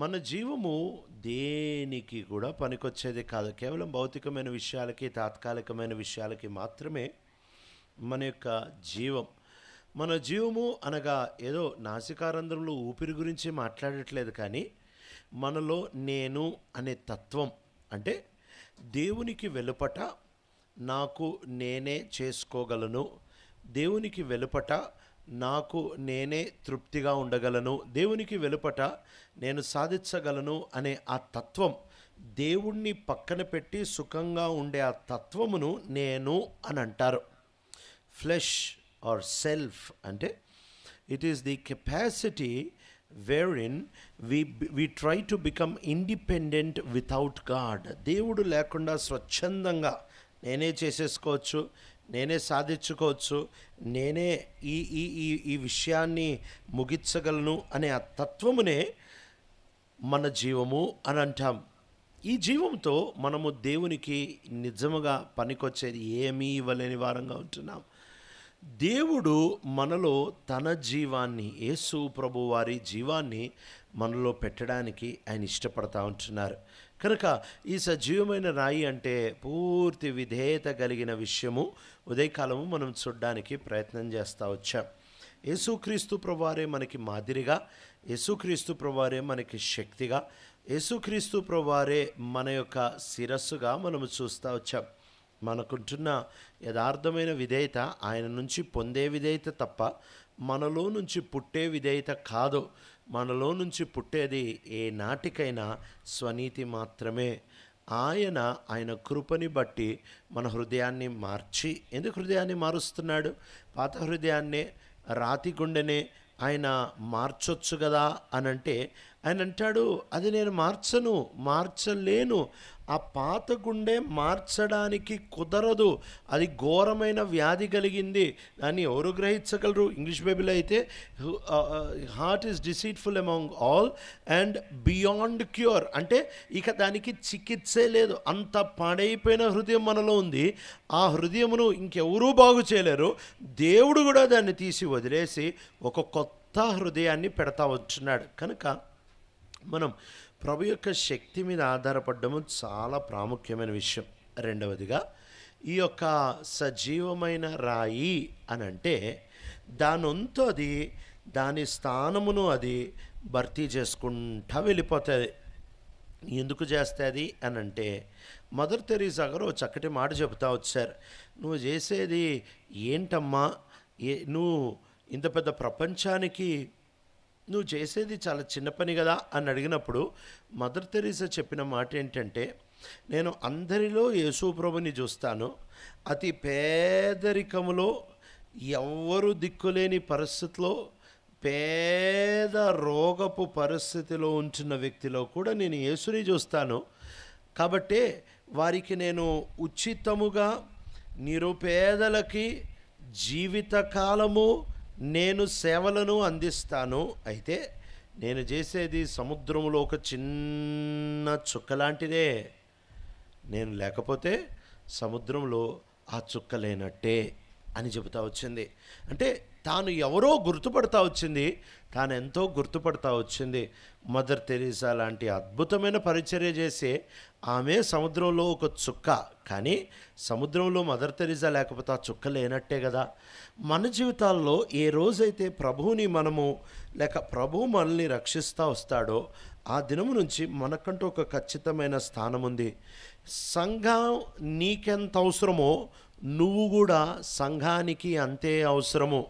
మన జీవము దేనికి కూడా పనికొచ్చేది కాదు. కేవలం భౌతికమైన విషయాలకి, తాత్కాలికమైన విషయాలకి మాత్రమే మన యొక్క జీవం. మన జీవము అనగా ఏదో నాసికారంధ్రంలో ఊపిరి గురించి మాట్లాడట్లేదు, కానీ మనలో నేను అనే తత్వం, అంటే దేవునికి వెలుపట నాకు నేనే చేసుకోగలను, దేవునికి వెలుపట నాకు నేనే తృప్తిగా ఉండగలను, దేవునికి వెలుపట నేను సాధించగలను అనే ఆ తత్వం, దేవుణ్ణి పక్కన పెట్టి సుఖంగా ఉండే ఆ తత్వమును నేను అని అంటారు. ఫ్లెష్ ఆర్ సెల్ఫ్ అంటే it is the capacity wherein we try to become independent without God. దేవుడు లేకుండా స్వచ్ఛందంగా నేనే చేసేసుకోవచ్చు, నేనే సాధించుకోవచ్చు, నేనే ఈ ఈ ఈ ఈ విషయాన్ని ముగించగలను అనే ఆ తత్వమునే మన జీవము అని అంటాం. ఈ జీవంతో మనము దేవునికి నిజముగా పనికొచ్చేది ఏమీ ఇవ్వలేని వారంగా ఉంటున్నాం. దేవుడు మనలో తన జీవాన్ని, యేసు ప్రభు వారి జీవాన్ని మనలో పెట్టడానికి ఆయన ఇష్టపడతా ఉంటున్నారు. కనుక ఈ సజీవమైన రాయి అంటే పూర్తి విధేయత కలిగిన విషయము ఉదయకాలము మనం చూడడానికి ప్రయత్నం చేస్తూ వచ్చాం. యేసుక్రీస్తు ప్రభువారే మనకి మాదిరిగా, యేసుక్రీస్తు ప్రభువారే మనకి శక్తిగా, యేసుక్రీస్తు ప్రభువారే మన యొక్క శిరస్సుగా మనము చూస్తూ వచ్చాం. మనకుంటున్న యథార్థమైన విధేయత ఆయన నుంచి పొందే విధేయత తప్ప మనలో నుంచి పుట్టే విధేయత కాదు. మనలో నుంచి పుట్టేది ఏ నాటికైనా స్వనీతి మాత్రమే. ఆయన కృపని బట్టి మన హృదయాన్ని మార్చి, ఎందుకు హృదయాన్ని మారుస్తున్నాడు? పాత హృదయాన్నే, రాతి గుండెనే ఆయన మార్చొచ్చు కదా అని అంటే ఆయన అంటాడు, అది నేను మార్చలేను. ఆ పాత గుండె మార్చడానికి కుదరదు, అది ఘోరమైన వ్యాధి కలిగింది, దాన్ని ఎవరు గ్రహించగలరు? ఇంగ్లీష్ బైబిల్ అయితే heart is deceitful among all and beyond cure, అంటే ఇక దానికి చికిత్సే లేదు, అంత పాడైపోయిన హృదయం మనలో ఉంది. ఆ హృదయమును ఇంకెవరూ బాగు చేయలేరు. దేవుడు కూడా దాన్ని తీసి వదిలేసి ఒక కొత్త హృదయాన్ని పెడతా వచ్చున్నాడు. కనుక మనం ప్రభు యొక్క శక్తి మీద ఆధారపడము చాలా ప్రాముఖ్యమైన విషయం. రెండవదిగా, ఈ యొక్క సజీవమైన రాయి అని అంటే దానొంతు అది, దాని స్థానమును అది భర్తీ చేసుకుంటా వెళ్ళిపోతుంది. ఎందుకు చేస్తుంది అని అంటే మదర్ తెరీసా గారు చక్కటి మాట చెబుతా వచ్చారు. నువ్వు చేసేది ఏంటమ్మా, నువ్వు ఇంత పెద్ద ప్రపంచానికి నువ్వు చేసేది చాలా చిన్న పని కదా అని అడిగినప్పుడు మదర్ తెరీసా చెప్పిన మాట ఏంటంటే, నేను అందరిలో యేసు ప్రభుని చూస్తాను, అతి పేదరికములో, ఎవ్వరు దిక్కులేని పరిస్థితిలో, పేద రోగపు పరిస్థితిలో ఉంటున్న వ్యక్తిలో కూడా నేను యేసుని చూస్తాను. కాబట్టి వారికి నేను ఉచితముగా నిరుపేదలకి జీవితకాలము నేను సేవలను అందిస్తాను. అయితే నేను చేసేది సముద్రంలో ఒక చిన్న చుక్క లాంటిదే. నేను లేకపోతే సముద్రంలో ఆ చుక్క లేనట్టే అని చెబుతా వచ్చింది. అంటే తాను ఎవరో గుర్తుపడతా వచ్చింది, తాను ఎంతో గుర్తుపడతా వచ్చింది. మదర్ తెరీసా లాంటి అద్భుతమైన పరిచర్య చేసే ఆమె సముద్రంలో ఒక చుక్క, కానీ సముద్రంలో మదర్ తెరీసా లేకపోతే ఆ చుక్క లేనట్టే కదా. మన జీవితాల్లో ఏ రోజైతే ప్రభువుని మనము, లేక ప్రభువు మనల్ని రక్షిస్తూ వస్తాడో ఆ దినము నుంచి మనకంటూ ఒక ఖచ్చితమైన స్థానం ఉంది. సంఘం నీకెంత అవసరమో నువ్వు కూడా సంఘానికి అంతే అవసరము.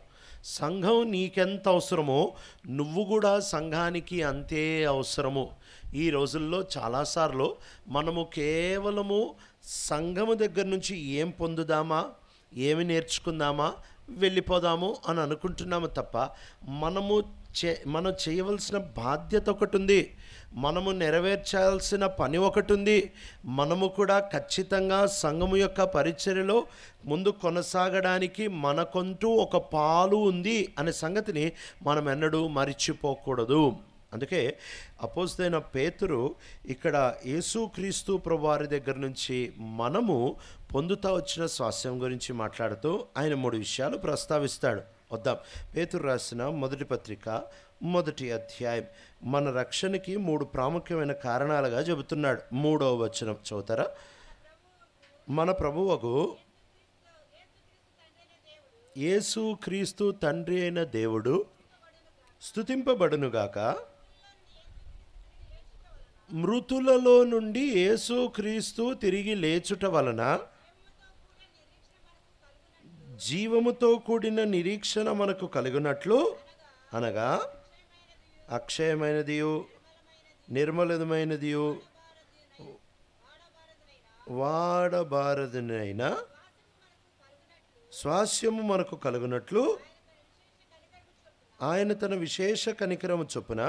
సంఘం నీకెంత అవసరమో నువ్వు కూడా సంఘానికి అంతే అవసరము. ఈ రోజుల్లో చాలాసార్లు మనము కేవలము సంఘము దగ్గర నుంచి ఏం పొందుదామా, ఏమి నేర్చుకుందామా, వెళ్ళిపోదాము అని అనుకుంటున్నాము తప్ప మనం చేయవలసిన బాధ్యత ఒకటి ఉంది, మనము నెరవేర్చాల్సిన పని ఒకటి ఉంది. మనము కూడా ఖచ్చితంగా సంఘము యొక్క పరిచర్యలో ముందు కొనసాగడానికి మనకంటూ ఒక పాలు ఉంది అనే సంగతిని మనం ఎన్నడూ మరిచిపోకూడదు. అందుకే అపోస్తలుడైన పేతురు ఇక్కడ యేసుక్రీస్తు ప్రభువారి దగ్గర నుంచి మనము పొందుతా వచ్చిన స్వాస్థ్యం గురించి మాట్లాడుతూ ఆయన 3 విషయాలు ప్రస్తావిస్తాడు. వద్దాం. పేతురు రాసిన మొదటి పత్రిక మొదటి అధ్యాయం మన రక్షణకి 3 ప్రాముఖ్యమైన కారణాలుగా చెబుతున్నాడు. 3వ వచనం చదువుతారా? మన ప్రభువకు యేసు క్రీస్తు తండ్రి అయిన దేవుడు స్తుతింపబడునుగాక, మృతులలో నుండి యేసు క్రీస్తు తిరిగి లేచుట వలన జీవముతో కూడిన నిరీక్షణ మనకు కలుగునట్లు, అనగా అక్షయమైనదియు నిర్మలమైనదియు వాడబారదునైన స్వాస్యము మనకు కలుగునట్లు ఆయన తన విశేష కనికరము చొప్పున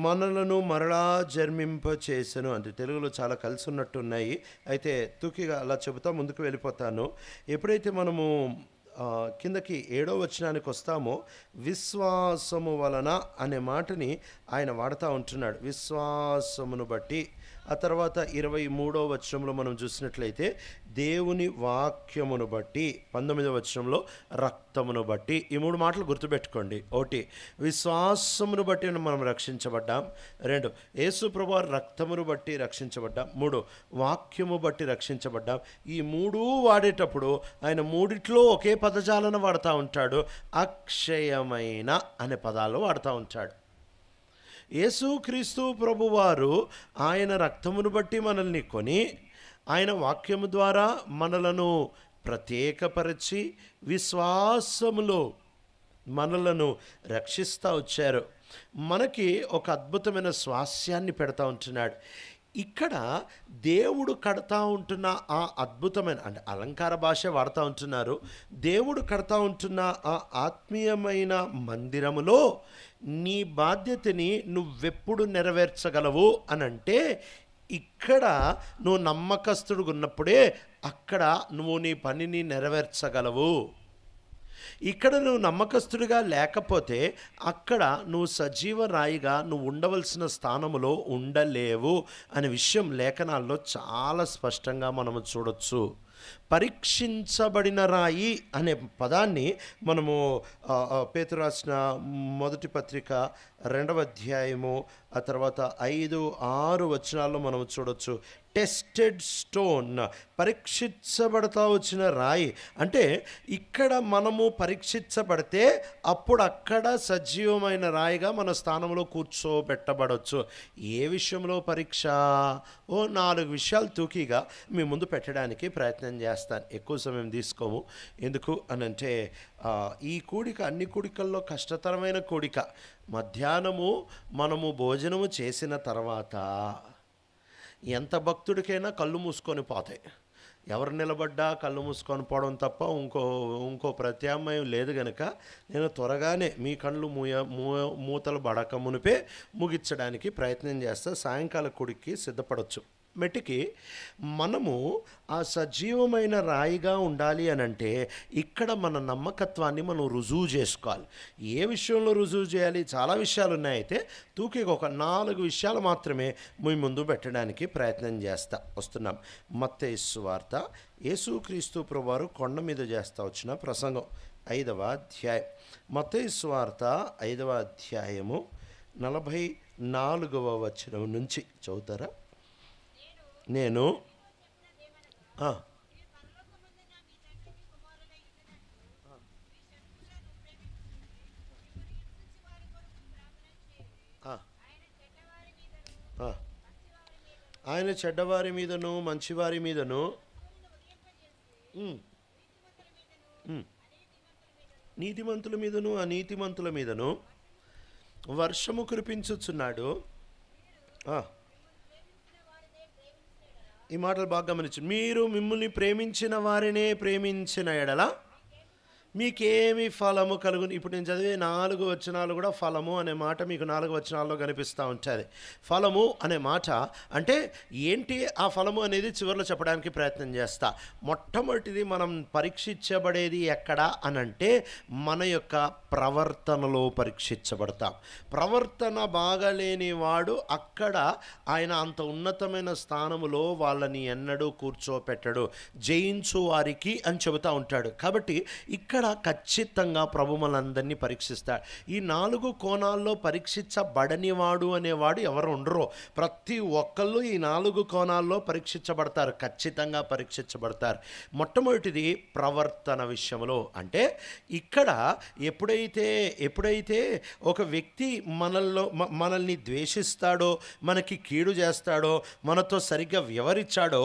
మనలను మరలా జన్మింపచేసెను. అంటే తెలుగులో చాలా కలిసి ఉన్నట్టున్నాయి, అయితే తూకిగా అలా చెబుతా ముందుకు వెళ్ళిపోతాను. ఎప్పుడైతే మనము కిందకి 7వ వచనానికి వస్తామో, విశ్వాసము వలన అనే మాటని ఆయన వాడుతూ ఉంటున్నాడు. విశ్వాసమును బట్టి. ఆ తర్వాత 23వ వచనంలో మనం చూసినట్లయితే దేవుని వాక్యమును బట్టి, 19వ వచనంలో రక్తమును బట్టి. ఈ 3 మాటలు గుర్తుపెట్టుకోండి. 1 విశ్వాసమును బట్టి మనం రక్షించబడ్డాం. 2 యేసు ప్రభువు రక్తమును బట్టి రక్షించబడ్డాం. 3 వాక్యము బట్టి రక్షించబడ్డాం. ఈ 3 వాడేటప్పుడు ఆయన మూడిట్లో ఒకే పదజాలను వాడుతూ ఉంటాడు. అక్షయమైన అనే పదాలు వాడుతూ ఉంటాడు. యేసుక్రీస్తు ప్రభువారు ఆయన రక్తమును బట్టి మనల్ని కొని, ఆయన వాక్యము ద్వారా మనలను ప్రత్యేకపరిచి విశ్వాసములో మనలను రక్షిస్తూ వచ్చారు. మనకి ఒక అద్భుతమైన స్వాస్యాన్ని పెడతా ఉంటున్నాడు. ఇక్కడ దేవుడు కడతా ఉంటున్న ఆ అద్భుతమైన, అంటే అలంకార భాష వాడుతూ ఉంటున్నారు, దేవుడు కడతా ఉంటున్న ఆ ఆత్మీయమైన మందిరములో నీ బాధ్యతని నువ్వెప్పుడు నెరవేర్చగలవు అనంటే, ఇక్కడ నువ్వు నమ్మకస్తుడుగా ఉన్నప్పుడే అక్కడ నువ్వు నీ పనిని నెరవేర్చగలవు. ఇక్కడ నువ్వు నమ్మకస్తుడిగా లేకపోతే అక్కడ నువ్వు సజీవ రాయిగా నువ్వు ఉండవలసిన స్థానములో ఉండలేవు అనే విషయం లేఖనాల్లో చాలా స్పష్టంగా మనము చూడొచ్చు. పరీక్షించబడిన రాయి అనే పదాన్ని మనము పేతురు రాసిన మొదటి పత్రిక 2వ అధ్యాయము ఆ తర్వాత 5, 6 వచనాల్లో మనం చూడొచ్చు. టెస్టెడ్ స్టోన్, పరీక్షించబడతా వచ్చిన రాయి. అంటే ఇక్కడ మనము పరీక్షించబడితే అప్పుడు అక్కడ సజీవమైన రాయిగా మన స్థానంలో కూర్చోబెట్టబడవచ్చు. ఏ విషయంలో పరీక్ష? 4 విషయాలు తూకీగా మీ ముందు పెట్టడానికి ప్రయత్నం చేస్తాను. ఎక్కువ సమయం తీసుకోము. ఎందుకు అనంటే ఈ కూడిక అన్ని కూడికల్లో కష్టతరమైన కూడిక. మధ్యాహ్నము మనము భోజనము చేసిన తర్వాత ఎంత భక్తుడికైనా కళ్ళు మూసుకొని పోతాయి. ఎవరు నిలబడ్డా కళ్ళు మూసుకొని పోవడం తప్ప ఇంకో ప్రత్యామ్నాయం లేదు. గనక నేను త్వరగానే మీ కళ్ళు మూతలు పడక మునిపే ముగించడానికి ప్రయత్నం చేస్తా. సాయంకాల కూడికి సిద్ధపడవచ్చు. మెట్టికి మనము ఆ సజీవమైన రాయిగా ఉండాలి అనంటే ఇక్కడ మన నమ్మకత్వాన్ని మనం రుజువు చేసుకోవాలి. ఏ విషయంలో రుజువు చేయాలి? చాలా విషయాలు ఉన్నాయి. అయితే తూకీగా ఒక 4 విషయాలు మాత్రమే మీ ముందు పెట్టడానికి ప్రయత్నం వస్తున్నాం. మత్తయి సువార్త యేసుక్రీస్తు ప్రభువారు కొండ మీద చేస్తూ వచ్చిన ప్రసంగం 5వ అధ్యాయం. మత్తయి సువార్త 5వ అధ్యాయము 44వ వచనం నుంచి చదువుతారా? నేను ఆయన చెడ్డవారి మీదను మంచివారి మీదను నీతిమంతుల మీదను అనీతిమంతుల మీదను వర్షము కురిపించుచున్నాడు. ఈ మాటలు బాగా గమనించు. మీరు మిమ్మల్ని ప్రేమించిన వారినే ప్రేమించిన ఎడల మీకేమి ఫలము కలుగును. ఇప్పుడు నేను చదివే 4 వచనాలు కూడా ఫలము అనే మాట మీకు 4 వచనాల్లో కనిపిస్తూ ఉంటుంది. ఫలము అనే మాట అంటే ఏంటి? ఆ ఫలము అనేది చివరిలో చెప్పడానికి ప్రయత్నం చేస్తా. మొట్టమొదటిది మనం పరీక్షించబడేది ఎక్కడ అనంటే మన యొక్క ప్రవర్తనలో పరీక్షించబడతాం. ప్రవర్తన బాగలేని వాడు అక్కడ ఆయన అంత ఉన్నతమైన స్థానములో వాళ్ళని ఎన్నడూ కూర్చోపెట్టడు. జయించు వారికి అని చెబుతూ ఉంటాడు. కాబట్టి ఇక్కడ ఖచ్చితంగా ప్రభు మనందరినీ పరీక్షిస్తాడు. ఈ 4 కోణాల్లో పరీక్షించబడని వాడు అనేవాడు ఎవరు ఉండరు. ప్రతి ఒక్కళ్ళు ఈ 4 కోణాల్లో పరీక్షించబడతారు, ఖచ్చితంగా పరీక్షించబడతారు. మొట్టమొదటిది ప్రవర్తన విషయంలో. అంటే ఇక్కడ ఎప్పుడైతే ఒక వ్యక్తి మనల్ని ద్వేషిస్తాడో, మనకి కీడు చేస్తాడో, మనతో సరిగ్గా వ్యవహరించాడో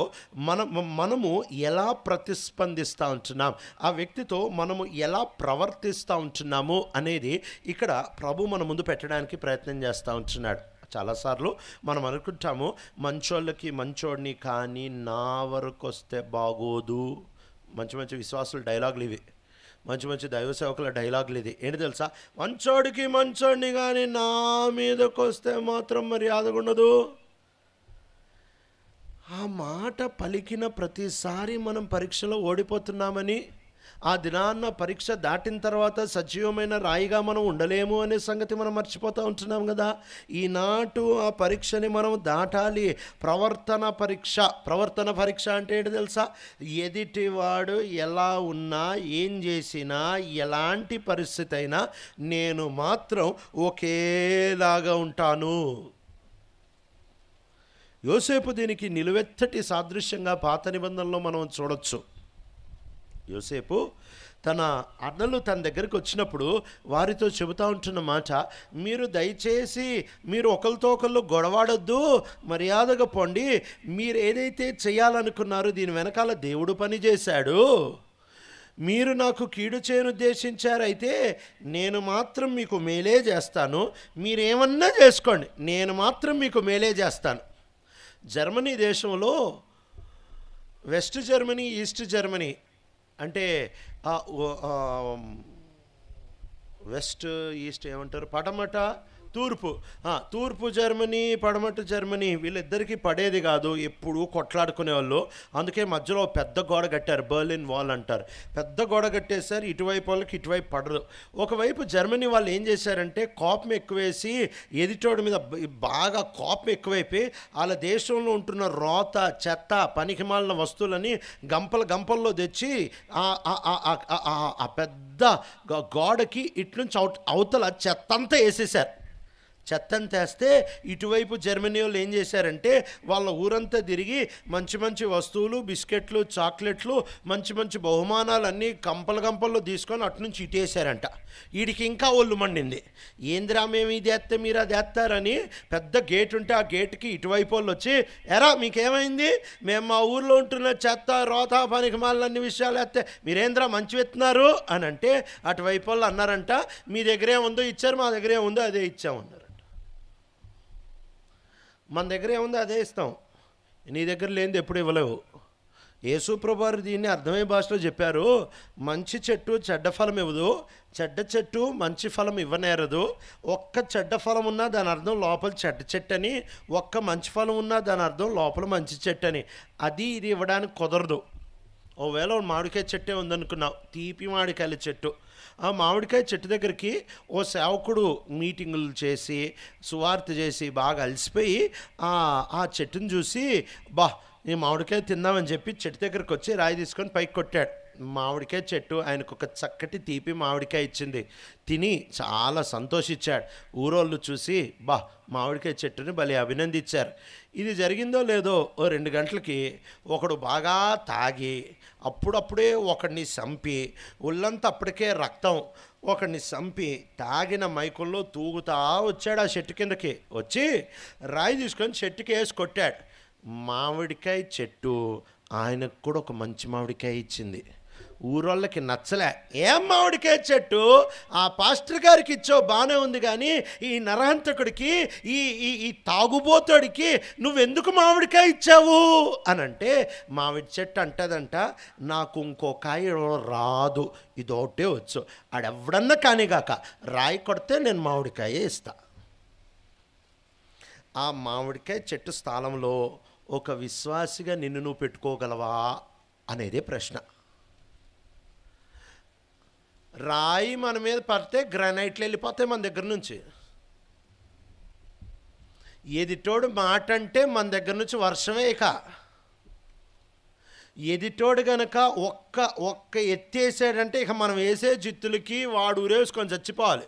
మనము ఎలా ప్రతిస్పందిస్తూ ఉంటున్నాం, ఆ వ్యక్తితో మనము ఎలా ప్రవర్తిస్తూ ఉంటున్నాము అనేది ఇక్కడ ప్రభు మన ముందు పెట్టడానికి ప్రయత్నం చేస్తూ ఉంటున్నాడు. చాలాసార్లు మనం అనుకుంటాము, మంచోళ్ళకి మంచోడిని కానీ నా వరకు వస్తే బాగోదు. మంచి విశ్వాసుల డైలాగులు ఇవి, మంచి దైవ సేవకుల డైలాగులు ఇది. ఏంటి తెలుసా? మంచోడికి మంచోడిని కానీ నా మీదకి వస్తే మాత్రం మర్యాదగా ఉండదు. ఆ మాట పలికిన ప్రతిసారి మనం పరీక్షలో ఓడిపోతున్నామని, ఆ దినాన్న పరీక్ష దాటిన తర్వాత సజీవమైన రాయిగా మనం ఉండలేము అనే సంగతి మనం మర్చిపోతూ ఉంటున్నాం కదా. ఈనాటు ఆ పరీక్షని మనం దాటాలి. ప్రవర్తన పరీక్ష అంటే ఏంటి తెలుసా? ఎదుటివాడు ఎలా ఉన్నా, ఏం చేసినా, ఎలాంటి పరిస్థితి అయినా నేను మాత్రం ఒకేలాగా ఉంటాను. యోసేపు దీనికి నిలువెత్తటి సాదృశ్యంగా పాత నిబంధనలో మనం చూడొచ్చు. యోసేపు తన అన్నలు తన దగ్గరికి వచ్చినప్పుడు వారితో చెబుతూ ఉంటున్న మాట, మీరు దయచేసి ఒకరితో ఒకళ్ళు గొడవాడొద్దు, మర్యాదగా పోండి. మీరు ఏదైతే చేయాలనుకున్నారో దీని వెనకాల దేవుడు పని చేశాడు. మీరు నాకు కీడు చేయనుద్దేశించారైతే నేను మాత్రం మీకు మేలే చేస్తాను. మీరేమన్నా చేసుకోండి, నేను మాత్రం మీకు మేలే చేస్తాను. జర్మనీ దేశంలో వెస్ట్ జర్మనీ, ఈస్ట్ జర్మనీ అంటే వెస్ట్ ఈస్ట్ ఏమంటారు, పడమట తూర్పు జర్మనీ, పడమట జర్మనీ వీళ్ళిద్దరికీ పడేది కాదు, ఎప్పుడు కొట్లాడుకునే వాళ్ళు. అందుకే మధ్యలో పెద్ద గోడ కట్టారు, బర్లిన్ వాల్ అంటారు. పెద్ద గోడ కట్టేశారు, ఇటువైపు వాళ్ళకి ఇటువైపు పడరు. ఒకవైపు జర్మనీ వాళ్ళు ఏం చేశారంటే కోపం ఎక్కువేసి, ఎదుటోడి మీద బాగా కోపం ఎక్కువైపోయి వాళ్ళ దేశంలో ఉంటున్న రోత, చెత్త, పనికిమాలిన వస్తువులని గంపల్లో తెచ్చి ఆ పెద్ద గోడకి ఇట్నుంచి అవతల చెత్తంతా వేసేశారు. చెత్తంతా వేస్తే ఇటువైపు జర్మనీ వాళ్ళు ఏం చేశారంటే వాళ్ళ ఊరంతా తిరిగి మంచి వస్తువులు, బిస్కెట్లు, చాక్లెట్లు, మంచి బహుమానాలు అన్నీ గంపల్లో తీసుకొని అటునుంచి ఇటేసారంట. వీడికి ఇంకా ఒళ్ళు మండింది. ఏందిరా మేము ఇది వేస్తే మీరు అది వేస్తారని పెద్ద గేట్ ఉంటే ఆ గేట్కి ఇటువైపు వాళ్ళు వచ్చి, ఎరా మీకేమైంది, మేము మా ఊర్లో ఉంటున్న చెత్త, రోత, పనికిమాలిన అన్ని విషయాలు వేస్తే మీరేంద్రా మంచి వెతున్నారు అని అంటే, అటువైపు వాళ్ళు అన్నారంట, మీ దగ్గరే ఉందో ఇచ్చారు, మా దగ్గరే ఉందో అదే ఇచ్చామన్నారు. మన దగ్గర ఏముందో అదే ఇస్తాం, నీ దగ్గర లేనిది ఎప్పుడు ఇవ్వలేవు. యేసు ప్రభువారు దీన్ని అర్థమయ్యే భాషలో చెప్పారు, మంచి చెట్టు చెడ్డ ఫలం ఇవ్వదు, చెడ్డ చెట్టు మంచి ఫలం ఇవ్వనేరదు. ఒక్క చెడ్డ ఫలం ఉన్నా దాని అర్థం లోపల చెడ్డ చెట్టు అని, ఒక్క మంచి ఫలం ఉన్నా దాని అర్థం లోపల మంచి చెట్టు అని. అది ఇది ఇవ్వడానికి కుదరదు. ఒకవేళ మామిడికాయ చెట్టే ఉందనుకున్నావు, తీపి మామిడికాయల చెట్టు, ఆ మామిడికాయ చెట్టు దగ్గరికి ఓ సేవకుడు మీటింగులు చేసి సువార్త చేసి బాగా అలసిపోయి ఆ చెట్టును చూసి, ఈ మామిడికాయ తిందామని చెప్పి చెట్టు దగ్గరికి వచ్చి రాయి తీసుకొని పైకి కొట్టాడు. మామిడికాయ చెట్టు ఆయనకు ఒక చక్కటి తీపి మామిడికాయ ఇచ్చింది. తిని చాలా సంతోషించాడు. ఊరోళ్ళు చూసి మామిడికాయ చెట్టుని భలే అభినందించారు. ఇది జరిగిందో లేదో ఓ 2 గంటలకి ఒకడు బాగా తాగి అప్పుడప్పుడే ఒకడిని చంపి, ఒళ్ళంతా అప్పటికే రక్తం, ఒకడిని చంపి తాగిన మైకుల్లో తూగుతా వచ్చాడు. ఆ చెట్టు కిందకి వచ్చి రాయి తీసుకొని చెట్టుకి వేసి కొట్టాడు. మామిడికాయ చెట్టు ఆయనకు కూడా ఒక మంచి మామిడికాయ ఇచ్చింది. ఊరోళ్ళకి నచ్చలే. ఏం మామిడికాయ చెట్టు, ఆ పాస్టర్ గారికి ఇచ్చావు బాగానే ఉంది, కానీ ఈ నరహంతకుడికి, ఈ తాగుబోతుడికి నువ్వెందుకు మామిడికాయ ఇచ్చావు అని అంటే, మామిడి చెట్టు అంటదంట, నాకు ఇంకో కాయ రాదు, ఇదొకటే వచ్చు, ఆడెవడన్నా కానిగాక రాయి కొడితే నేను మామిడికాయ ఇస్తా. ఆ మామిడికాయ చెట్టు స్థానంలో ఒక విశ్వాసిగా నిన్ను నువ్వు పెట్టుకోగలవా అనేదే ప్రశ్న. రాయి మన మీద పడితే గ్రానైట్లు వెళ్ళిపోతాయి మన దగ్గర నుంచి. ఎదిటోడు మాట అంటే మన దగ్గర నుంచి వర్షమే. ఇక ఎదిటోడు గనక ఒక్క ఎత్తేసాడంటే ఇక మనం వేసే జిత్తులకి వాడు ఊరేసుకొని చచ్చిపోవాలి.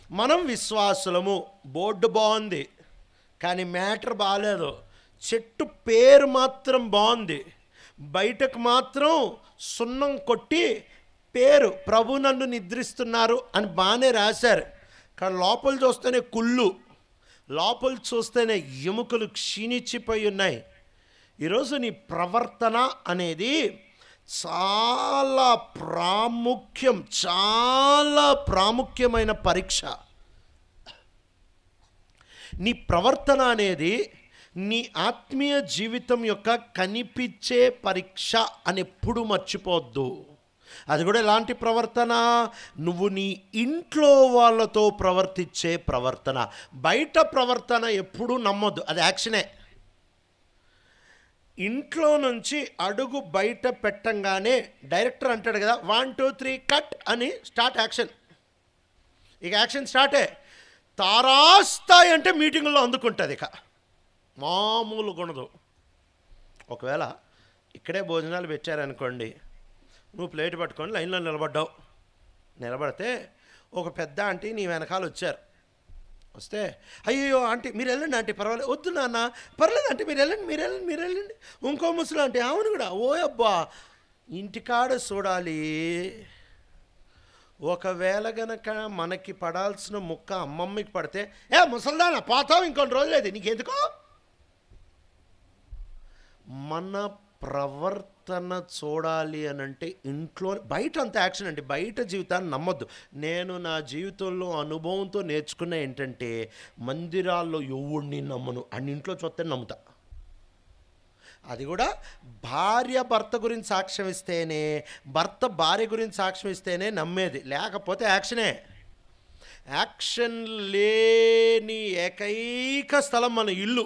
మనం విశ్వాసులము, బోర్డు బాగుంది కానీ మ్యాటర్ బాగాలేదు. చెట్టు పేరు మాత్రం బాగుంది, బయటకు మాత్రం సున్నం కొట్టి పేరు ప్రభు నన్ను నిద్రిస్తున్నారు అని బాగానే రాశారు. కానీ లోపల చూస్తేనే కుళ్ళు, లోపల చూస్తేనే ఎముకలు క్షీణించిపోయి ఉన్నాయి. ఈరోజు నీ ప్రవర్తన అనేది చాలా ప్రాముఖ్యమైన పరీక్ష. నీ ప్రవర్తన అనేది నీ ఆత్మీయ జీవితం యొక్క కనిపించే పరీక్ష అని ఎప్పుడు మర్చిపోవద్దు. అది కూడా ఎలాంటి ప్రవర్తన? నువ్వు నీ ఇంట్లో వాళ్ళతో ప్రవర్తించే ప్రవర్తన. బయట ప్రవర్తన ఎప్పుడూ నమ్మొద్దు, అది యాక్షనే. ఇంట్లో నుంచి అడుగు బయట పెట్టంగానే డైరెక్టర్ అంటాడు కదా 1 2 3 కట్ అని, స్టార్ట్ యాక్షన్. ఇక యాక్షన్ స్టార్టే. తారాస్తాయి అంటే మీటింగుల్లో అందుకుంటుంది. ఇక మామూలు గుణదు. ఒకవేళ ఇక్కడే భోజనాలు పెట్టారనుకోండి, నువ్వు ప్లేట్ పట్టుకొని లైన్లో నిలబడితే ఒక పెద్ద ఆంటీ నీ వెనకాల వచ్చారు. వస్తే అయ్యో ఆంటీ మీరు వెళ్ళండి ఆంటీ, పర్వాలేదు, వద్దు నాన్న పర్లేదు ఆంటీ మీరు వెళ్ళండి. ఇంకో ముసలి ఆంటీ అవును కూడా, ఓ అబ్బా ఇంటికాడ చూడాలి. ఒకవేళ గనక మనకి పడాల్సిన ముక్క అమ్మమ్మకి పడితే, ముసల్దానా పోతావు ఇంకొన్ని రోజులేదు నీకెందుకో. మన ప్రవర్తన చూడాలి అని అంటే ఇంట్లో, బయట అంత యాక్షన్ అండి. బయట జీవితాన్ని నమ్మొద్దు. నేను నా జీవితంలో అనుభవంతో నేర్చుకున్న ఏంటంటే, మందిరాల్లో ఎవడిని నమ్మను, అన్ని ఇంట్లో చూస్తే నమ్ముతా. అది కూడా భార్య భర్త గురించి సాక్ష్యం ఇస్తేనే, భర్త భార్య గురించి సాక్ష్యం ఇస్తేనే నమ్మేది, లేకపోతే యాక్షనే. యాక్షన్ లేని ఏకైక స్థలం మన ఇల్లు.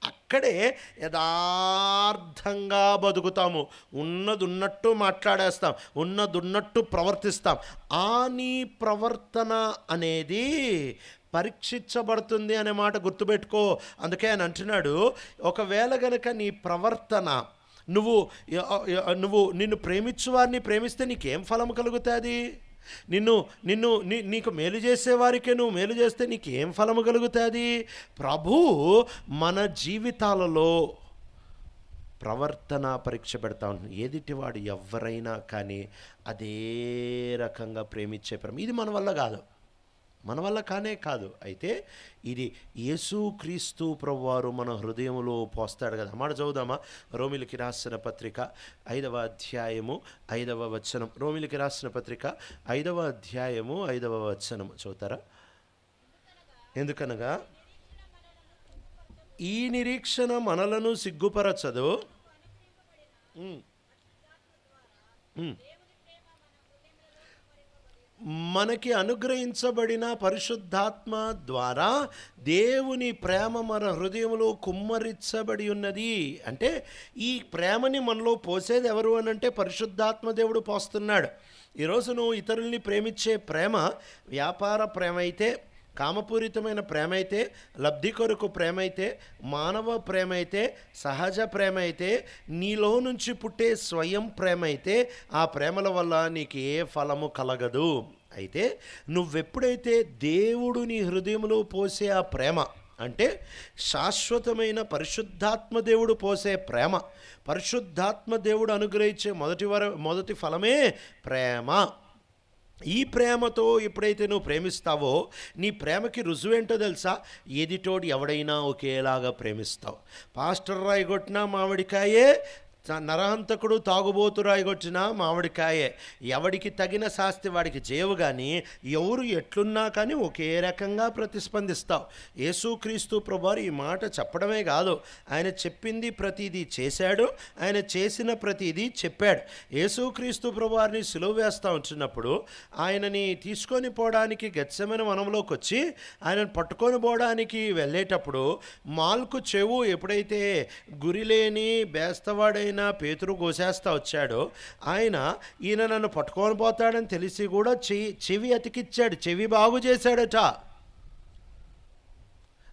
అక్కడే యథార్థంగా బతుకుతాము, ఉన్నది ఉన్నట్టు మాట్లాడేస్తాం, ఉన్నది ఉన్నట్టు ప్రవర్తిస్తాం. ఆ నీ ప్రవర్తన అనేది పరీక్షించబడుతుంది అనే మాట గుర్తుపెట్టుకో. అందుకే ఆయన అంటున్నాడు, ఒకవేళ గనక నీ ప్రవర్తన నిన్ను ప్రేమించు వారిని ప్రేమిస్తే నీకేం ఫలం కలుగుతుంది? నీకు మేలు చేసేవారికే నువ్వు మేలు చేస్తే నీకేం ఫలము కలుగుతుంది? ప్రభు మన జీవితాలలో ప్రవర్తన పరీక్ష పెడతా ఉంటుంది. ఎదుటివాడు ఎవరైనా కానీ అదే రకంగా ప్రేమించే ప్రేమ ఇది మన వల్ల కాదు. అయితే ఇది యేసుక్రీస్తు ప్రభువారు మన హృదయంలో పోస్తాడు కదా. మాట చదువుదామా? రోమిలికి రాసిన పత్రిక 5వ అధ్యాయము 5వ వచనం. రోమిలికి రాసిన పత్రిక 5వ అధ్యాయము 5వ వచనం చదువుతారా? ఎందుకనగా ఈ నిరీక్షణ మనలను సిగ్గుపరచదు, మనకి అనుగ్రహించబడిన పరిశుద్ధాత్మ ద్వారా దేవుని ప్రేమ మన హృదయంలో కుమ్మరించబడి ఉన్నది. అంటే ఈ ప్రేమని మనలో పోసేది ఎవరు అని అంటే పరిశుద్ధాత్మ దేవుడు పోస్తున్నాడు. ఈరోజు నువ్వు ఇతరుల్ని ప్రేమించే ప్రేమ వ్యాపార ప్రేమ అయితే, కామపూరితమైన ప్రేమ అయితే, లబ్ధి కొరకు ప్రేమ అయితే, మానవ ప్రేమ అయితే, సహజ ప్రేమ అయితే, నీలో నుంచి పుట్టే స్వయం ప్రేమ అయితే, ఆ ప్రేమల వల్ల నీకు ఏ ఫలము కలగదు. అయితే నువ్వెప్పుడైతే దేవుడు నీ హృదయంలో పోసే ఆ ప్రేమ అంటే శాశ్వతమైన పరిశుద్ధాత్మ దేవుడు పోసే ప్రేమ, పరిశుద్ధాత్మ దేవుడు అనుగ్రహించే మొదటి ఫలమే ప్రేమ. ఈ ప్రేమతో ఎప్పుడైతే నువ్వు ప్రేమిస్తావో నీ ప్రేమకి రుజువేంటో తెలుసా? ఎదిటోడు ఎవడైనా ఒకేలాగా ప్రేమిస్తావు. పాస్టర్ రాయి కొట్టినా మామిడికాయే, నరహంతకుడు తాగుబోతు రాయిగొచ్చిన మామిడికాయే. ఎవడికి తగిన శాస్తి వాడికి చేయవు. కానీ ఎవరు ఎట్లున్నా కానీ ఒకే రకంగా ప్రతిస్పందిస్తావు. యేసుక్రీస్తు ప్రభువారు ఈ మాట చెప్పడమే కాదు, ఆయన చెప్పింది ప్రతిదీ చేశాడు, ఆయన చేసిన ప్రతిదీ చెప్పాడు. యేసుక్రీస్తు ప్రభువారిని సిలువ వేస్తూ ఉంటున్నప్పుడు ఆయనని తీసుకొని పోవడానికి గెత్సెమనే వనంలోకి వచ్చి ఆయనను పట్టుకొని పోవడానికి వెళ్ళేటప్పుడు మాల్కు చెవు ఎప్పుడైతే గురిలేని బేస్తవాడైన ఎప్పుడైనా పేతురు కోసేస్తా వచ్చాడో ఈయన నన్ను పట్టుకొని పోతాడని తెలిసి కూడా చెవి అతికిచ్చాడు, చెవి బాగు చేశాడట.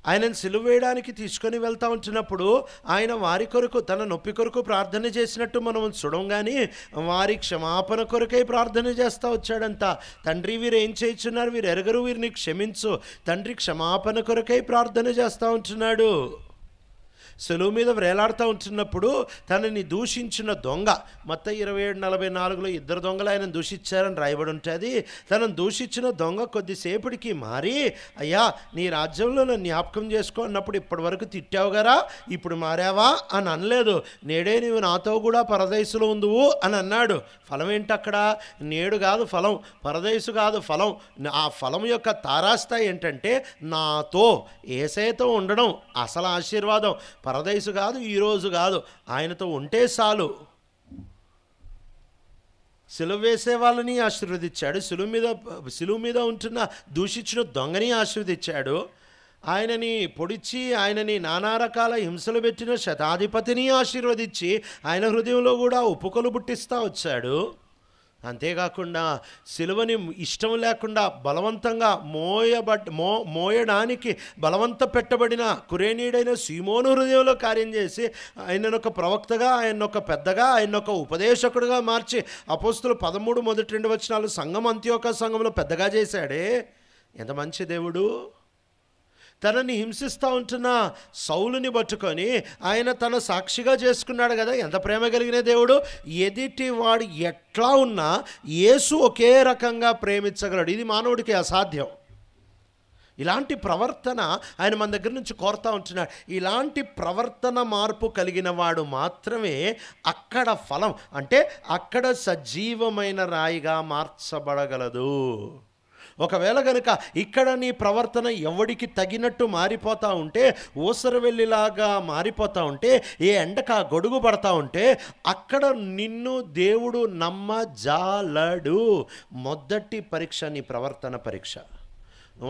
ఆయనను సిలువ వేయడానికి తీసుకొని వెళ్తా ఉంటున్నప్పుడు ఆయన వారి కొరకు, తన నొప్పి కొరకు ప్రార్థన చేసినట్టు మనం చూడం, కానీ వారి క్షమాపణ కొరకై ప్రార్థన చేస్తూ వచ్చాడంట. తండ్రి, వీరు ఏం చేయించున్నారు, వీరు ఎరగరు, వీరిని క్షమించు. తండ్రి క్షమాపణ కొరకై ప్రార్థన చేస్తూ ఉంటున్నాడు. సెలువు మీద వేలాడుతూ ఉంటున్నప్పుడు తనని దూషించిన దొంగ, మత్తయి 27:44 ఇద్దరు దొంగలు ఆయన దూషించారని రాయబడి ఉంటుంది. తనను దూషించిన దొంగ కొద్దిసేపటికి మారి, అయ్యా నీ రాజ్యంలో నన్ను జ్ఞాపకం చేసుకో అన్నప్పుడు, ఇప్పటి వరకు తిట్టావు కదా, ఇప్పుడు మారావా అని అనలేదు. నేడే నీవు నాతో కూడా పరదేశులో ఉందువు అని అన్నాడు. ఫలం ఏంటి అక్కడ? నేడు కాదు ఫలం, పరదేశు కాదు ఫలం. ఆ ఫలం యొక్క తారాస్థాయి ఏంటంటే నాతో, యేసయ్యతో ఉండడం అసలు ఆశీర్వాదం. పరదేశు కాదు, ఈరోజు కాదు, ఆయనతో ఉంటే చాలు. సిలువ వేసే వాళ్ళని ఆశీర్వదించాడు, సిలువ మీద ఉంటున్న దూషించిన దొంగని ఆశీర్వదించాడు, ఆయనని పొడిచి ఆయనని నానా రకాల హింసలు పెట్టిన శతాధిపతిని ఆశీర్వదించి ఆయన హృదయంలో కూడా ఉప్పుకొలు పుట్టిస్తూ వచ్చాడు. అంతేకాకుండా సిలువని ఇష్టం లేకుండా బలవంతంగా మోయడానికి బలవంత పెట్టబడిన కురేనీయుడైన సీమోను హృదయంలో కార్యం చేసి ఆయనను ఒక ప్రవక్తగా, ఆయన ఒక పెద్దగా, ఆయన ఒక ఉపదేశకుడిగా మార్చి అపోస్తులు 13 మొదటి 2 వచనాలు సంఘం, అంత్యోక సంఘంలో పెద్దగా చేశాడే. ఎంత మంచి దేవుడు! తనని హింసిస్తూ ఉంటున్న సౌలుని పట్టుకొని ఆయన తన సాక్షిగా చేసుకున్నాడు కదా. ఎంత ప్రేమ కలిగిన దేవుడు! ఎదుటి వాడు ఎట్లా ఉన్నా యేసు ఒకే రకంగా ప్రేమించగలడు. ఇది మానవుడికి అసాధ్యం. ఇలాంటి ప్రవర్తన ఆయన మన దగ్గర నుంచి కోరుతూ ఉంటున్నాడు. ఇలాంటి ప్రవర్తన మార్పు కలిగిన వాడు మాత్రమే అక్కడ ఫలం, అంటే అక్కడ సజీవమైన రాయిగా మార్చబడగలదు. ఒకవేళ కనుక ఇక్కడ నీ ప్రవర్తన ఎవడికి తగినట్టు మారిపోతూ ఉంటే, ఊసరవెల్లిలాగా మారిపోతూ ఉంటే, ఏ ఎండక గొడుగు పడతా ఉంటే, అక్కడ నిన్ను దేవుడు నమ్మజాలడు. మొదటి పరీక్ష నీ ప్రవర్తన పరీక్ష.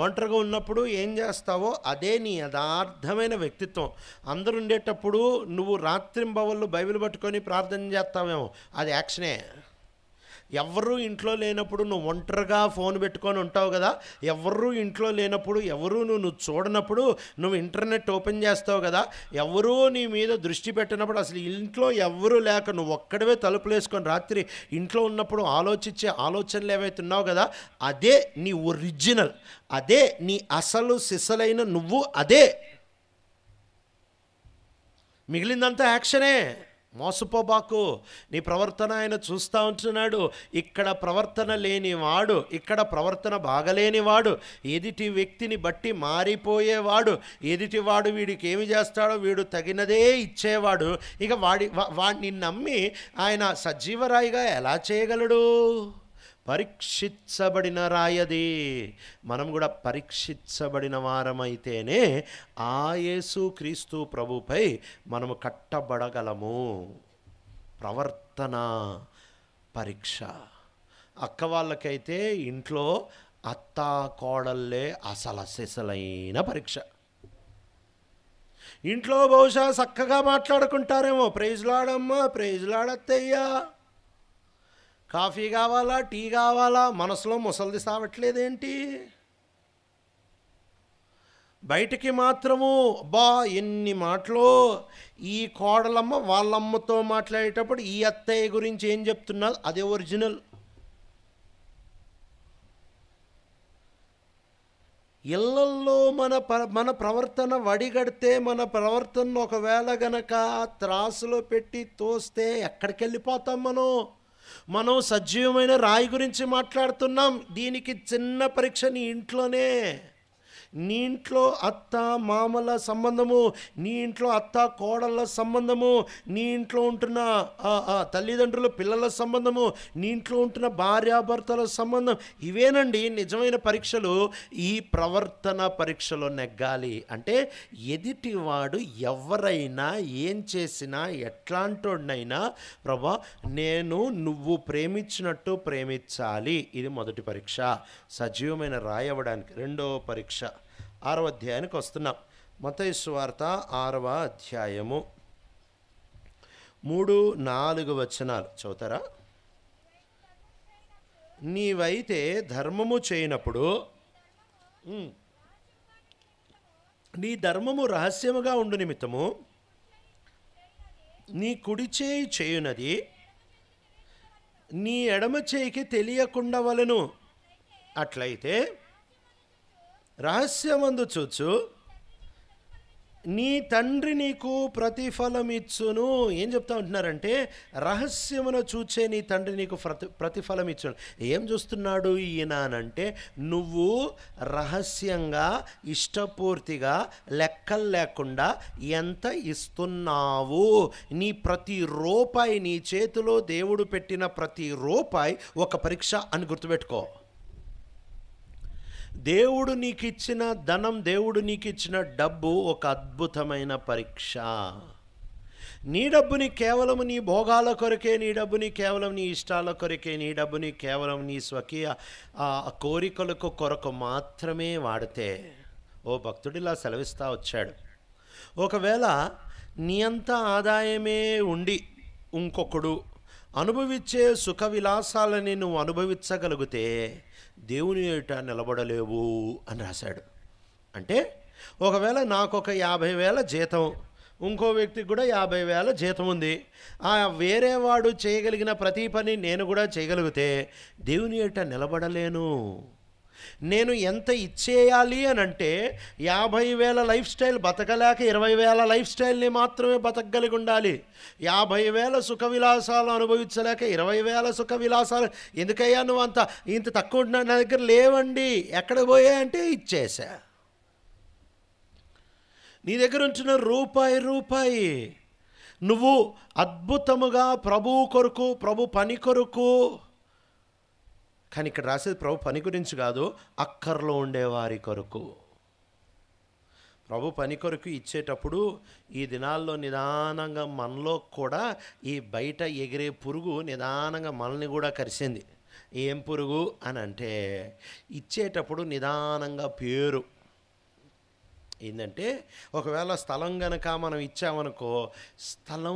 ఒంటరిగా ఉన్నప్పుడు ఏం చేస్తావో అదే నీ యథార్థమైన వ్యక్తిత్వం. అందరూ ఉండేటప్పుడు నువ్వు రాత్రింబవళ్ళు బైబిల్ పట్టుకొని ప్రార్థన చేస్తావేమో, అది యాక్షనే. ఎవరు ఇంట్లో లేనప్పుడు నువ్వు ఒంటరిగా ఫోన్ పెట్టుకొని ఉంటావు కదా, ఎవరు ఇంట్లో లేనప్పుడు, ఎవరు నువ్వు చూడనప్పుడు నువ్వు ఇంటర్నెట్ ఓపెన్ చేస్తావు కదా, ఎవరూ నీ మీద దృష్టి పెట్టినప్పుడు, అసలు ఇంట్లో ఎవరు లేక నువ్వు ఒక్కడవే తలుపులు వేసుకొని రాత్రి ఇంట్లో ఉన్నప్పుడు ఆలోచించే ఆలోచనలు ఏవైతే ఉన్నావు కదా, అదే నీ ఒరిజినల్, అదే నీ అసలు సిసలైన నువ్వు, అదే. మిగిలిందంతా యాక్షనే. మోసపోబాకు. నీ ప్రవర్తన ఆయన చూస్తూ ఉంటున్నాడు. ఇక్కడ ప్రవర్తన లేనివాడు, ఇక్కడ ప్రవర్తన బాగలేనివాడు, ఎదుటి వ్యక్తిని బట్టి మారిపోయేవాడు, ఎదుటివాడు వీడికి ఏమి చేస్తాడో వీడు తగినదే ఇచ్చేవాడు, ఇక వాడిని నమ్మి ఆయన సజీవరాయిగా ఎలా చేయగలడు? పరీక్షించబడిన రాయది. మనం కూడా పరీక్షించబడిన వారమైతేనే ఆ యేసు క్రీస్తు ప్రభుపై మనము కట్టబడగలము. ప్రవర్తన పరీక్ష. అక్క వాళ్ళకైతే ఇంట్లో అత్త కోడళ్ళే అసలైన పరీక్ష. ఇంట్లో బహుశా చక్కగా మాట్లాడుకుంటారేమో, ప్రైజ్లాడమ్మా, ప్రైజ్లాడత్తయ్యా, కాఫీ కావాలా, టీ కావాలా, మనసులో ముసలిది సావట్లేదేంటి? బయటికి మాత్రము బా ఎన్ని మాటలు. ఈ కోడలమ్మ వాళ్ళమ్మతో మాట్లాడేటప్పుడు ఈ అత్తయ్య గురించి ఏం చెప్తున్నారు, అదే ఒరిజినల్. ఇళ్ళల్లో మన ప్రవర్తన వడిగడితే, మన ప్రవర్తన ఒకవేళ గనక త్రాసులో పెట్టి తోస్తే ఎక్కడికి వెళ్ళిపోతాం? మనం సజీవమైన రాయి గురించి మాట్లాడుతున్నాం. దీనికి చిన్న పరీక్ష నీ ఇంట్లోనే. నీ ఇంట్లో అత్త మామల సంబంధము, నీ ఇంట్లో అత్త కోడళ్ళ సంబంధము, నీ ఇంట్లో ఉంటున్న తల్లిదండ్రుల పిల్లల సంబంధము, నీ ఇంట్లో ఉంటున్న భార్యాభర్తల సంబంధం, ఇవేనండి నిజమైన పరీక్షలు. ఈ ప్రవర్తన పరీక్షలో నెగ్గాలి అంటే ఎదుటివాడు ఎవరైనా ఏం చేసినా ఎట్లాంటోడినైనా ప్రభా నువ్వు ప్రేమించినట్టు ప్రేమించాలి. ఇది మొదటి పరీక్ష, సజీవమైన రాయవడానికి. రెండవ పరీక్ష 6వ అధ్యాయానికి వస్తున్నాం. మత్తయి సువార్త 6వ అధ్యాయము 3-4 వచనాలు చదువుతారా? నీవైతే ధర్మము చేయనప్పుడు నీ ధర్మము రహస్యముగా ఉండు నిమిత్తము నీ కుడి చేయి చేయునది నీ ఎడమ చేయికి తెలియకుండా వలెను. అట్లయితే రహస్యమందు చూచు నీ తండ్రి నీకు ప్రతిఫలం ఇచ్చును. ఏం చెప్తా ఉంటున్నారంటే రహస్యమును చూచే నీ తండ్రి నీకు ప్రతిఫలం ఇచ్చును. ఏం చూస్తున్నాడు ఈయన అనంటే, నువ్వు రహస్యంగా ఇష్టపూర్తిగా లెక్కలు లేకుండా ఎంత ఇస్తున్నావు. నీ ప్రతి రూపాయి, నీ చేతిలో దేవుడు పెట్టిన ప్రతి రూపాయి ఒక పరీక్ష అని గుర్తుపెట్టుకో. దేవుడు నీకు ఇచ్చిన ధనం, దేవుడు నీకు ఇచ్చిన డబ్బు ఒక అద్భుతమైన పరీక్ష. నీ డబ్బుని కేవలం నీ భోగాల కొరకే, నీ డబ్బుని కేవలం నీ ఇష్టాల కొరకే, నీ డబ్బుని కేవలం నీ స్వకీయ కోరికలకు కొరకు మాత్రమే వాడితే, ఓ భక్తుడిలా సెలవిస్తా వచ్చాడు, ఒకవేళ నీ అంత ఆదాయమే ఉండి ఇంకొకడు అనుభవించే సుఖ విలాసాలని నువ్వు అనుభవించగలిగితే దేవుని ఎదుట నిలబడలేవు అని రాశాడు. అంటే ఒకవేళ నాకు ఒక 50,000 జీతం, ఇంకో వ్యక్తికి కూడా 50,000 జీతం ఉంది, వేరే వాడు చేయగలిగిన ప్రతి పని నేను కూడా చేయగలిగితే దేవుని ఎదుట నిలబడలేను. నేను ఎంత ఇచ్చేయాలి అని అంటే 50,000 లైఫ్ స్టైల్ బతకలేక 20,000 లైఫ్ స్టైల్ని మాత్రమే బతకగలిగి ఉండాలి. 50,000 సుఖ విలాసాలు అనుభవించలేక 20,000 సుఖ విలాసాలు ఎందుకయ్యా నువ్వు ఇంత తక్కువ ఉంటున్నా, నా దగ్గర లేవండి, ఎక్కడ పోయా అంటే ఇచ్చేసా. నీ దగ్గర ఉంచిన రూపాయి నువ్వు అద్భుతముగా ప్రభువు కొరకు, ప్రభు పని కొరకు, కానీ ఇక్కడ రాసేది ప్రభు పని గురించి కాదు, అక్కర్లో ఉండేవారి కొరకు. ప్రభు పని కొరకు ఇచ్చేటప్పుడు ఈ దినాల్లో నిదానంగా మనలో కూడా ఈ బయట ఎగిరే పురుగు నిదానంగా మనల్ని కూడా కరిసింది. ఏం పురుగు అని అంటే, ఇచ్చేటప్పుడు నిదానంగా పేరు ఏంటంటే, ఒకవేళ స్థలం గనక మనం ఇచ్చామనుకో, స్థలం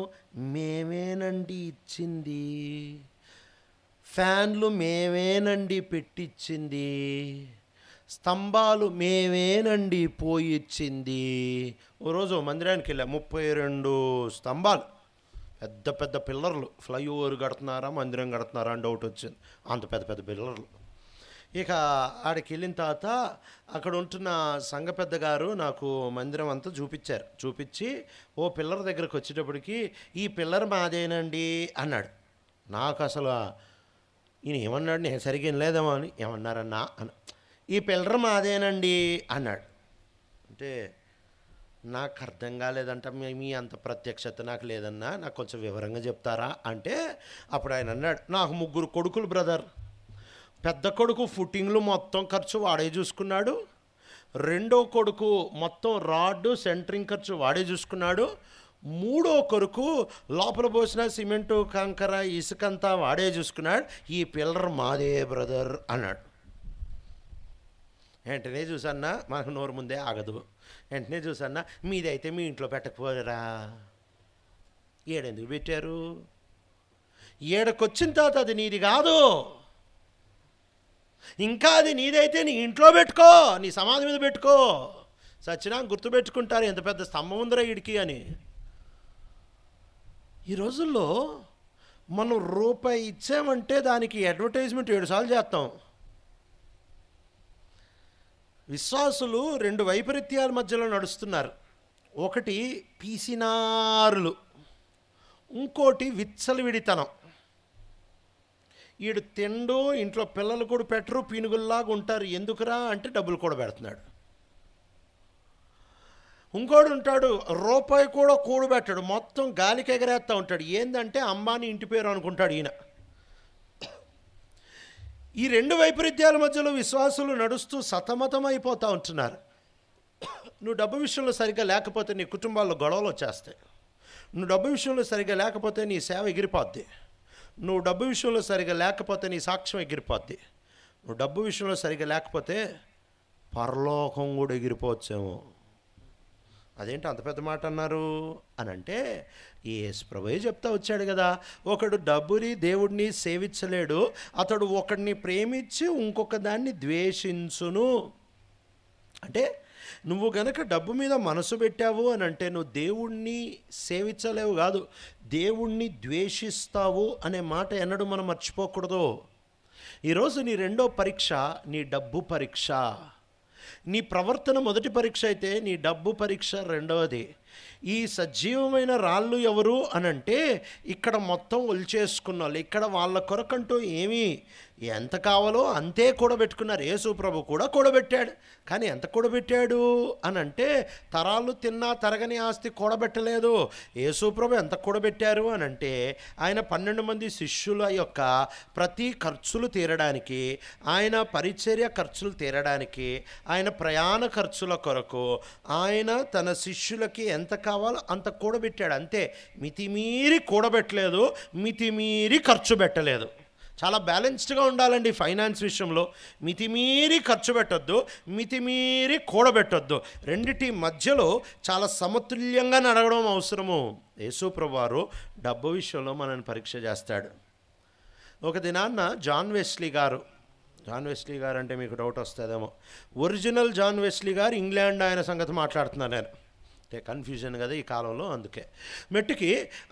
మేమేనండి ఇచ్చింది, ఫ్యాన్లు మేమేనండి పెట్టించింది, స్తంభాలు మేమేనండి పోయిచ్చింది. ఓ రోజు మందిరానికి వెళ్ళా, 32 స్తంభాలు, పెద్ద పెద్ద పిల్లర్లు, ఫ్లైఓవర్ కడుతున్నారా మందిరం కడుతున్నారా అని డౌట్ వచ్చింది, అంత పెద్ద పెద్ద పిల్లర్లు. ఇక ఆడికి వెళ్ళిన తర్వాత అక్కడ ఉంటున్న సంఘ పెద్ద గారు నాకు మందిరం అంతా చూపించి ఓ పిల్లర్ దగ్గరకు వచ్చేటప్పటికి, ఈ పిల్లర్ మాదేనండి అన్నాడు. నాకు అసలు ఈయన ఏమన్నాడు, నేను సరిగ్గా లేదేమో అని, ఏమన్నారన్నా అని, ఈ పిల్లర్ మాదేనండి అన్నాడు. అంటే నాకు అర్థం కాలేదంట, మీ అంత ప్రత్యక్షత నాకు లేదన్నా, నాకు కొంచెం వివరంగా చెప్తారా అంటే, అప్పుడు ఆయన అన్నాడు, నాకు 3 కొడుకులు బ్రదర్, పెద్ద కొడుకు ఫుట్టింగ్లు మొత్తం ఖర్చు వాడే చూసుకున్నాడు, రెండో కొడుకు మొత్తం రాడ్డు సెంటరింగ్ ఖర్చు వాడే చూసుకున్నాడు, మూడో కొడుకు లోపల పోసిన సిమెంటు కంకర ఇసుకంతా వాడే చూసుకున్నాడు, ఈ పిల్లర్ మాదే బ్రదర్ అన్నాడు. వెంటనే చూసన్నా, మనకు నోరు ముందే ఆగదు, వెంటనే చూసన్నా, మీదైతే మీ ఇంట్లో పెట్టకపోయారా, ఏడెందుకు పెట్టారు, ఏడకొచ్చిన తర్వాత అది నీది కాదు, ఇంకా అది నీదైతే నీ ఇంట్లో పెట్టుకో, నీ సమాధి మీద పెట్టుకో, సచ్చినా గుర్తుపెట్టుకుంటారు ఎంత పెద్ద స్తంభం ఉందిరా ఇడికి అని. ఈ రోజుల్లో మనం రూపాయి ఇచ్చామంటే దానికి అడ్వర్టైజ్మెంట్ 7 సార్లు చేస్తాం. విశ్వాసులు 2 వైపరీత్యాల మధ్యలో నడుస్తున్నారు. ఒకటి పీసినారులు, ఇంకోటి విచ్చలవిడితనం. వీడు తిండు, ఇంట్లో పిల్లలు కూడా పెట్టరు, పీనుగుల్లాగా ఉంటారు, ఎందుకురా అంటే డబ్బులు కూడా పెడుతున్నాడు. ఇంకోడు ఉంటాడు, రూపాయి కూడా కూడబెట్టాడు, మొత్తం గాలికి ఎగరేస్తూ ఉంటాడు, ఏంటంటే అంబానీ ఇంటి పేరు అనుకుంటాడు ఈయన. ఈ 2 వైపరీత్యాల మధ్యలో విశ్వాసులు నడుస్తూ సతమతం అయిపోతూ ఉంటున్నారు. నువ్వు డబ్బు విషయంలో సరిగ్గా లేకపోతే నీ కుటుంబాల్లో గొడవలు వచ్చేస్తాయి, నువ్వు డబ్బు విషయంలో సరిగ్గా లేకపోతే నీ సేవ ఎగిరిపోద్ది, నువ్వు డబ్బు విషయంలో సరిగ్గా లేకపోతే నీ సాక్ష్యం ఎగిరిపోద్ది, నువ్వు డబ్బు విషయంలో సరిగ్గా లేకపోతే పరలోకం కూడా ఎగిరిపోవచ్చేమో. అదేంటి అంత పెద్ద మాట అన్నారు అని అంటే, యేసు ప్రభువే చెప్తా వచ్చాడు కదా, ఒకడు డబ్బుని దేవుడిని సేవించలేడు, అతడు ఒకడిని ప్రేమించి ఇంకొక దాన్ని ద్వేషించును. అంటే నువ్వు గనక డబ్బు మీద మనసు పెట్టావు అని అంటే నువ్వు దేవుణ్ణి సేవించలేవు కాదు, దేవుణ్ణి ద్వేషిస్తావు అనే మాట ఎన్నడూ మనం మర్చిపోకూడదు. ఈరోజు నీ రెండో పరీక్ష నీ డబ్బు పరీక్ష. నీ ప్రవర్తన మొదటి పరీక్ష అయితే నీ డబ్బు పరీక్ష రెండవది. ఈ సజీవమైన రాళ్ళు ఎవరు అనంటే ఇక్కడ మొత్తం ఒలిచేసుకున్న వాళ్ళు, ఇక్కడ వాళ్ళ కొరకంటూ ఏమీ ఎంత కావాలో అంతే కూడబెట్టుకున్నారు. యేసు ప్రభు కూడా కూడబెట్టాడు, కానీ ఎంత కూడబెట్టాడు అనంటే తరాలు తిన్నా తరగని ఆస్తి కూడబెట్టలేదు. యేసు ప్రభు ఎంత కూడబెట్టారు అనంటే ఆయన 12 మంది శిష్యుల యొక్క ప్రతి ఖర్చులు తీరడానికి, ఆయన పరిచర్య ఖర్చులు తీరడానికి, ఆయన ప్రయాణ ఖర్చుల కొరకు ఆయన తన శిష్యులకి ఎంత కావాలో అంత కూడబెట్టాడు. అంతే, మితిమీరి కూడబెట్టలేదు, మితిమీరి ఖర్చు పెట్టలేదు. చాలా బ్యాలెన్స్డ్గా ఉండాలండి ఫైనాన్స్ విషయంలో. మితిమీరి ఖర్చు పెట్టొద్దు, మితిమీరి కూడబెట్టొద్దు. రెండిటి మధ్యలో చాలా సమతుల్యంగా నడవడం అవసరము. యేసు ప్రభువారు డబ్బు విషయంలో మనల్ని పరీక్ష చేస్తాడు. ఒక దినాన్న జాన్ వెస్లీ గారు అంటే మీకు డౌట్ వస్తుందేమో, ఒరిజినల్ జాన్ వెస్లీ గారు ఇంగ్లాండ్ ఆయన సంగతి మాట్లాడుతున్నాను నేను, అంటే కన్ఫ్యూజన్ కదా ఈ కాలంలో, అందుకే మెట్టుకి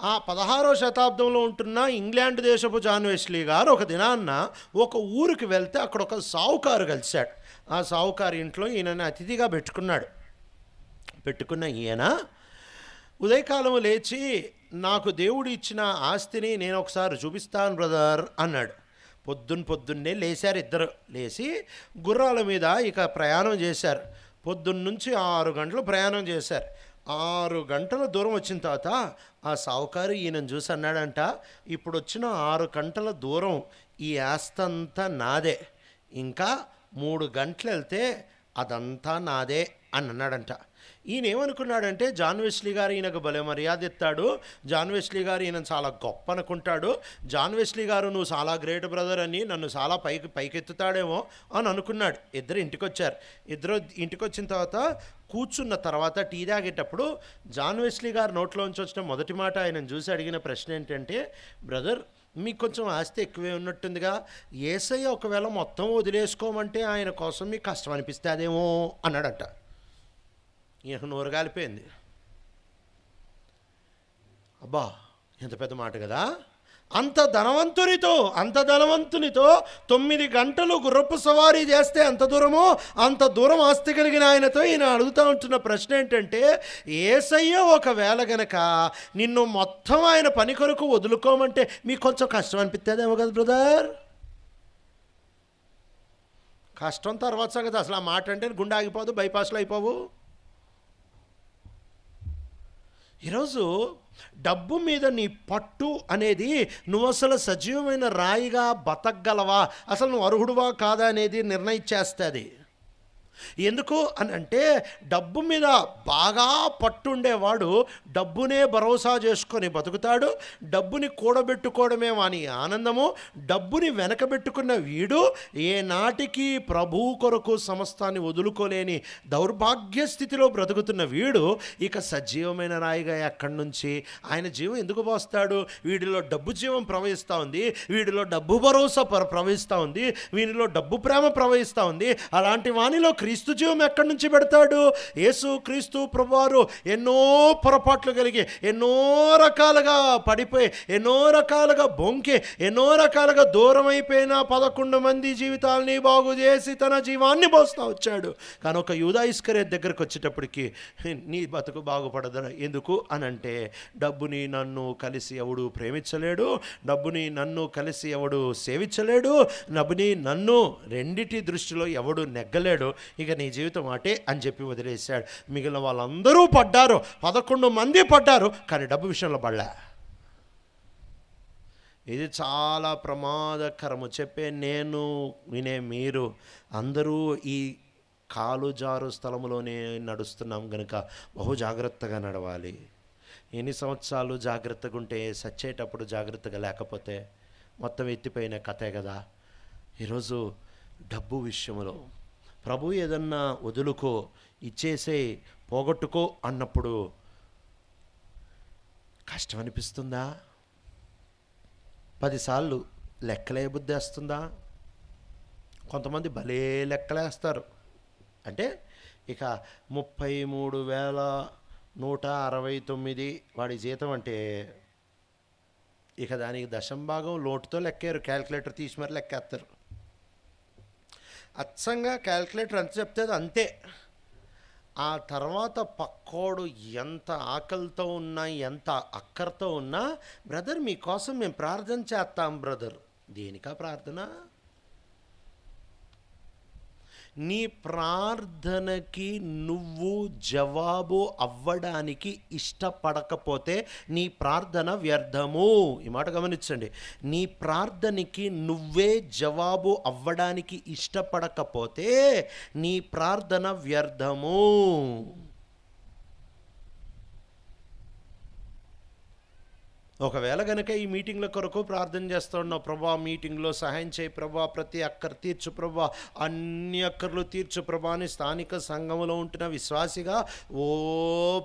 ఆ 16వ శతాబ్దంలో ఉంటున్న ఇంగ్లాండ్ దేశపు జాన్ వెస్లీ గారు ఒక దినాన్న ఒక ఊరికి వెళ్తే అక్కడ ఒక సావుకారు కలిశాడు. ఆ సావుకారు ఇంట్లో ఈయనని అతిథిగా పెట్టుకున్న ఈయన ఉదయకాలం లేచి, నాకు దేవుడు ఇచ్చిన ఆస్తిని నేను ఒకసారి చూపిస్తాను బ్రదర్ అన్నాడు. పొద్దున్నే లేచారు ఇద్దరు. లేచి గుర్రాల మీద ఇక ప్రయాణం చేశారు. పొద్దున్నుంచి 6 గంటలు ప్రయాణం చేశారు. 6 గంటల దూరం వచ్చిన తర్వాత ఆ సావుకారు ఈయనను చూసి అన్నాడంట, ఇప్పుడు వచ్చిన 6 గంటల దూరం ఈ ఆస్తంతా నాదే, ఇంకా 3 గంటలు వెళ్తే అదంతా నాదే అని అన్నాడంట. ఈయన ఏమనుకున్నాడంటే జాన్ వెస్లీ గారు ఈయనకు భలే మర్యాద ఇస్తాడు, జాన్ వెస్లీ గారు ఈయన చాలా గొప్ప అనుకుంటాడు, జాన్ వెస్లీ గారు నువ్వు చాలా గ్రేట్ బ్రదర్ అని నన్ను చాలా పైకెత్తుతాడేమో అని అనుకున్నాడు. ఇద్దరు ఇంటికి వచ్చిన తర్వాత కూర్చున్న తర్వాత టీ తాగేటప్పుడు జాన్ వెస్లీ గారు నోట్లోంచి వచ్చిన మొదటి మాట ఆయనను చూసి అడిగిన ప్రశ్న ఏంటంటే, బ్రదర్ మీకు కొంచెం ఆస్తి ఎక్కువే ఉన్నట్టుందిగా, యేసయ్య ఒకవేళ మొత్తం వదిలేసుకోమంటే ఆయన కోసం మీకు కష్టం అనిపిస్తుందేమో అన్నాడట. ఈయనకు నోరు కాలిపోయింది. అబ్బా ఎంత పెద్ద మాట కదా, అంత ధనవంతునితో 9 గంటలు గుర్రపు సవారీ చేస్తే ఎంత దూరమో అంత దూరం ఆస్తి కలిగిన ఆయనతో ఈయన అడుగుతూ ఉంటున్న ప్రశ్న ఏంటంటే, యేసయ్య ఒకవేళ గనక నిన్ను మొత్తం ఆయన పని కొరకు వదులుకోమంటే మీకు కొంచెం కష్టం అనిపిస్తుందేమో కదా బ్రదర్. కష్టం తర్వాత సంగతి, అసలు ఆ మాట అంటే గుండె ఆగిపోదు, బైపాస్లో అయిపోవు. ఈరోజు డబ్బు మీద నీ పట్టు అనేది నువ్వు అసలు సజీవమైన రాయిగా బతకగలవా, అసలు నువ్వు అర్హుడువా కాదా అనేది నిర్ణయించేస్తుంది. ఎందుకు అని అంటే డబ్బు మీద బాగా పట్టుండేవాడు డబ్బునే భరోసా చేసుకొని బతుకుతాడు. డబ్బుని కూడబెట్టుకోవడమే వాని ఆనందము. డబ్బుని వెనకబెట్టుకున్న వీడు ఏ నాటికి ప్రభువు కొరకు సమస్తాన్ని వదులుకోలేని దౌర్భాగ్య స్థితిలో బ్రతుకుతున్న వీడు ఇక సజీవమైన రాయిగా ఎక్కడి నుంచి ఆయన జీవం ఎందుకు పోస్తాడు? వీడిలో డబ్బు జీవం ప్రవహిస్తూ ఉంది, వీడిలో డబ్బు భరోసా ప్రవహిస్తూ ఉంది, వీనిలో డబ్బు ప్రేమ ప్రవహిస్తూ ఉంది. అలాంటి వానిలో క్రీస్తు జీవం ఎక్కడి నుంచి పెడతాడు? యేసు క్రీస్తు ప్రభువారు ఎన్నో పొరపాట్లు కలిగి, ఎన్నో రకాలుగా పడిపోయి, ఎన్నో రకాలుగా బొంకి, ఎన్నో రకాలుగా దూరం అయిపోయిన 11 మంది జీవితాలని బాగు చేసి తన జీవాన్ని పోస్తూ వచ్చాడు. కానీ ఒక యూదా ఇస్కరియోతు దగ్గరకు వచ్చేటప్పటికి నీ బతుకు బాగుపడదు. ఎందుకు అనంటే డబ్బుని నన్ను కలిసి ఎవడు ప్రేమించలేడు, డబ్బుని నన్ను కలిసి ఎవడు సేవించలేడు, డబ్బుని నన్ను రెండిటి దృష్టిలో ఎవడు నెగ్గలేడు, ఇక నీ జీవితం అటే అని చెప్పి వదిలేశాడు. మిగిలిన వాళ్ళందరూ పడ్డారు, 11 మంది పడ్డారు, కానీ డబ్బు విషయంలో పడలే. ఇది చాలా ప్రమాదకరము. చెప్పే నేను, వినే మీరు అందరూ ఈ కాలు జారు స్థలంలోనే నడుస్తున్నాం కనుక బహు జాగ్రత్తగా నడవాలి. ఎన్ని సంవత్సరాలు జాగ్రత్తగా ఉంటే సచ్చేటప్పుడు జాగ్రత్తగా లేకపోతే మొత్తం ఎత్తిపోయిన కథే కదా. ఈరోజు డబ్బు విషయంలో ప్రభు ఏదన్నా వదులుకో, ఇచ్చేసే, పోగొట్టుకో అన్నప్పుడు కష్టం అనిపిస్తుందా? 10 సార్లు లెక్కలే బుద్ధేస్తుందా? కొంతమంది భలే లెక్కలేస్తారు. అంటే ఇక 33,169 వాడి జీతం అంటే ఇక దానికి దశంభాగం లోటుతో లెక్కారు. క్యాల్కులేటర్ తీసి మరి లెక్కేస్తారు. అచ్చంగా క్యాల్కులేటర్ ఎంత చెప్తే అది అంతే. ఆ తర్వాత పక్కోడు ఎంత ఆకలితో ఉన్నా, ఎంత అక్కరతో ఉన్నా, బ్రదర్ మీకోసం మేము ప్రార్థన చేస్తాం బ్రదర్. దేనికా ప్రార్థన? నీ ప్రార్థనకి నువ్వు జవాబు అవ్వడానికి ఇష్టపడకపోతే నీ ప్రార్థన వ్యర్థము. ఈ మాట గమనించండి. నీ ప్రార్థనకి నువ్వే జవాబు అవ్వడానికి ఇష్టపడకపోతే నీ ప్రార్థన వ్యర్థము. ఒకవేళ గనక ఈ మీటింగ్ల కొరకు ప్రార్థన చేస్తూ ఉన్నావు, ప్రభా మీటింగ్లో సహాయం చేయి ప్రభా, ప్రతి అక్కర తీర్చు ప్రభా, అన్ని అక్కర్లు తీర్చు ప్రభా అని స్థానిక సంఘంలో ఉంటున్న విశ్వాసిగా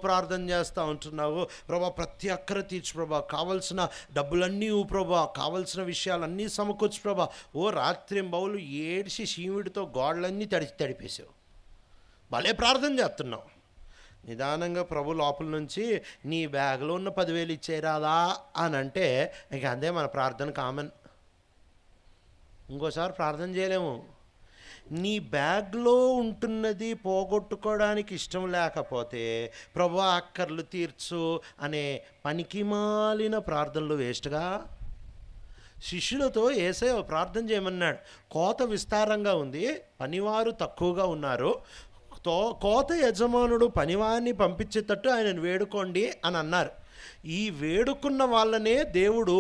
ప్రార్థన చేస్తూ ఉంటున్నావు. ప్రభా ప్రతి అక్కర తీర్చు ప్రభా, కావలసిన డబ్బులన్నీ ప్రభా, కావలసిన విషయాలన్నీ సమకూర్చు ప్రభా. రాత్రి బౌలు ఏడ్చి శీవుడితో గోడలన్నీ తడిపేసావు. భలే ప్రార్థన చేస్తున్నావు. నిదానంగా ప్రభు లోపల నుంచి నీ బ్యాగ్లో ఉన్న 10,000 ఇచ్చేరాదా అని అంటే ఇక అంతే, మన ప్రార్థన కామన్. ఇంకోసారి ప్రార్థన చేయలేము. నీ బ్యాగ్లో ఉంటున్నది పోగొట్టుకోవడానికి ఇష్టం లేకపోతే ప్రభు అక్కర్లు తీర్చు అనే పనికిమాలిన ప్రార్థనలు వేస్ట్గా. శిష్యులతో యేసయ్య ప్రార్థన చేయమన్నాడు. కోత విస్తారంగా ఉంది, పనివారు తక్కువగా ఉన్నారు. కోత యజమానుడు పనివారిని పంపించేటట్టు ఆయనను వేడుకోండి అని అన్నారు. ఈ వేడుకున్న వాళ్ళనే దేవుడు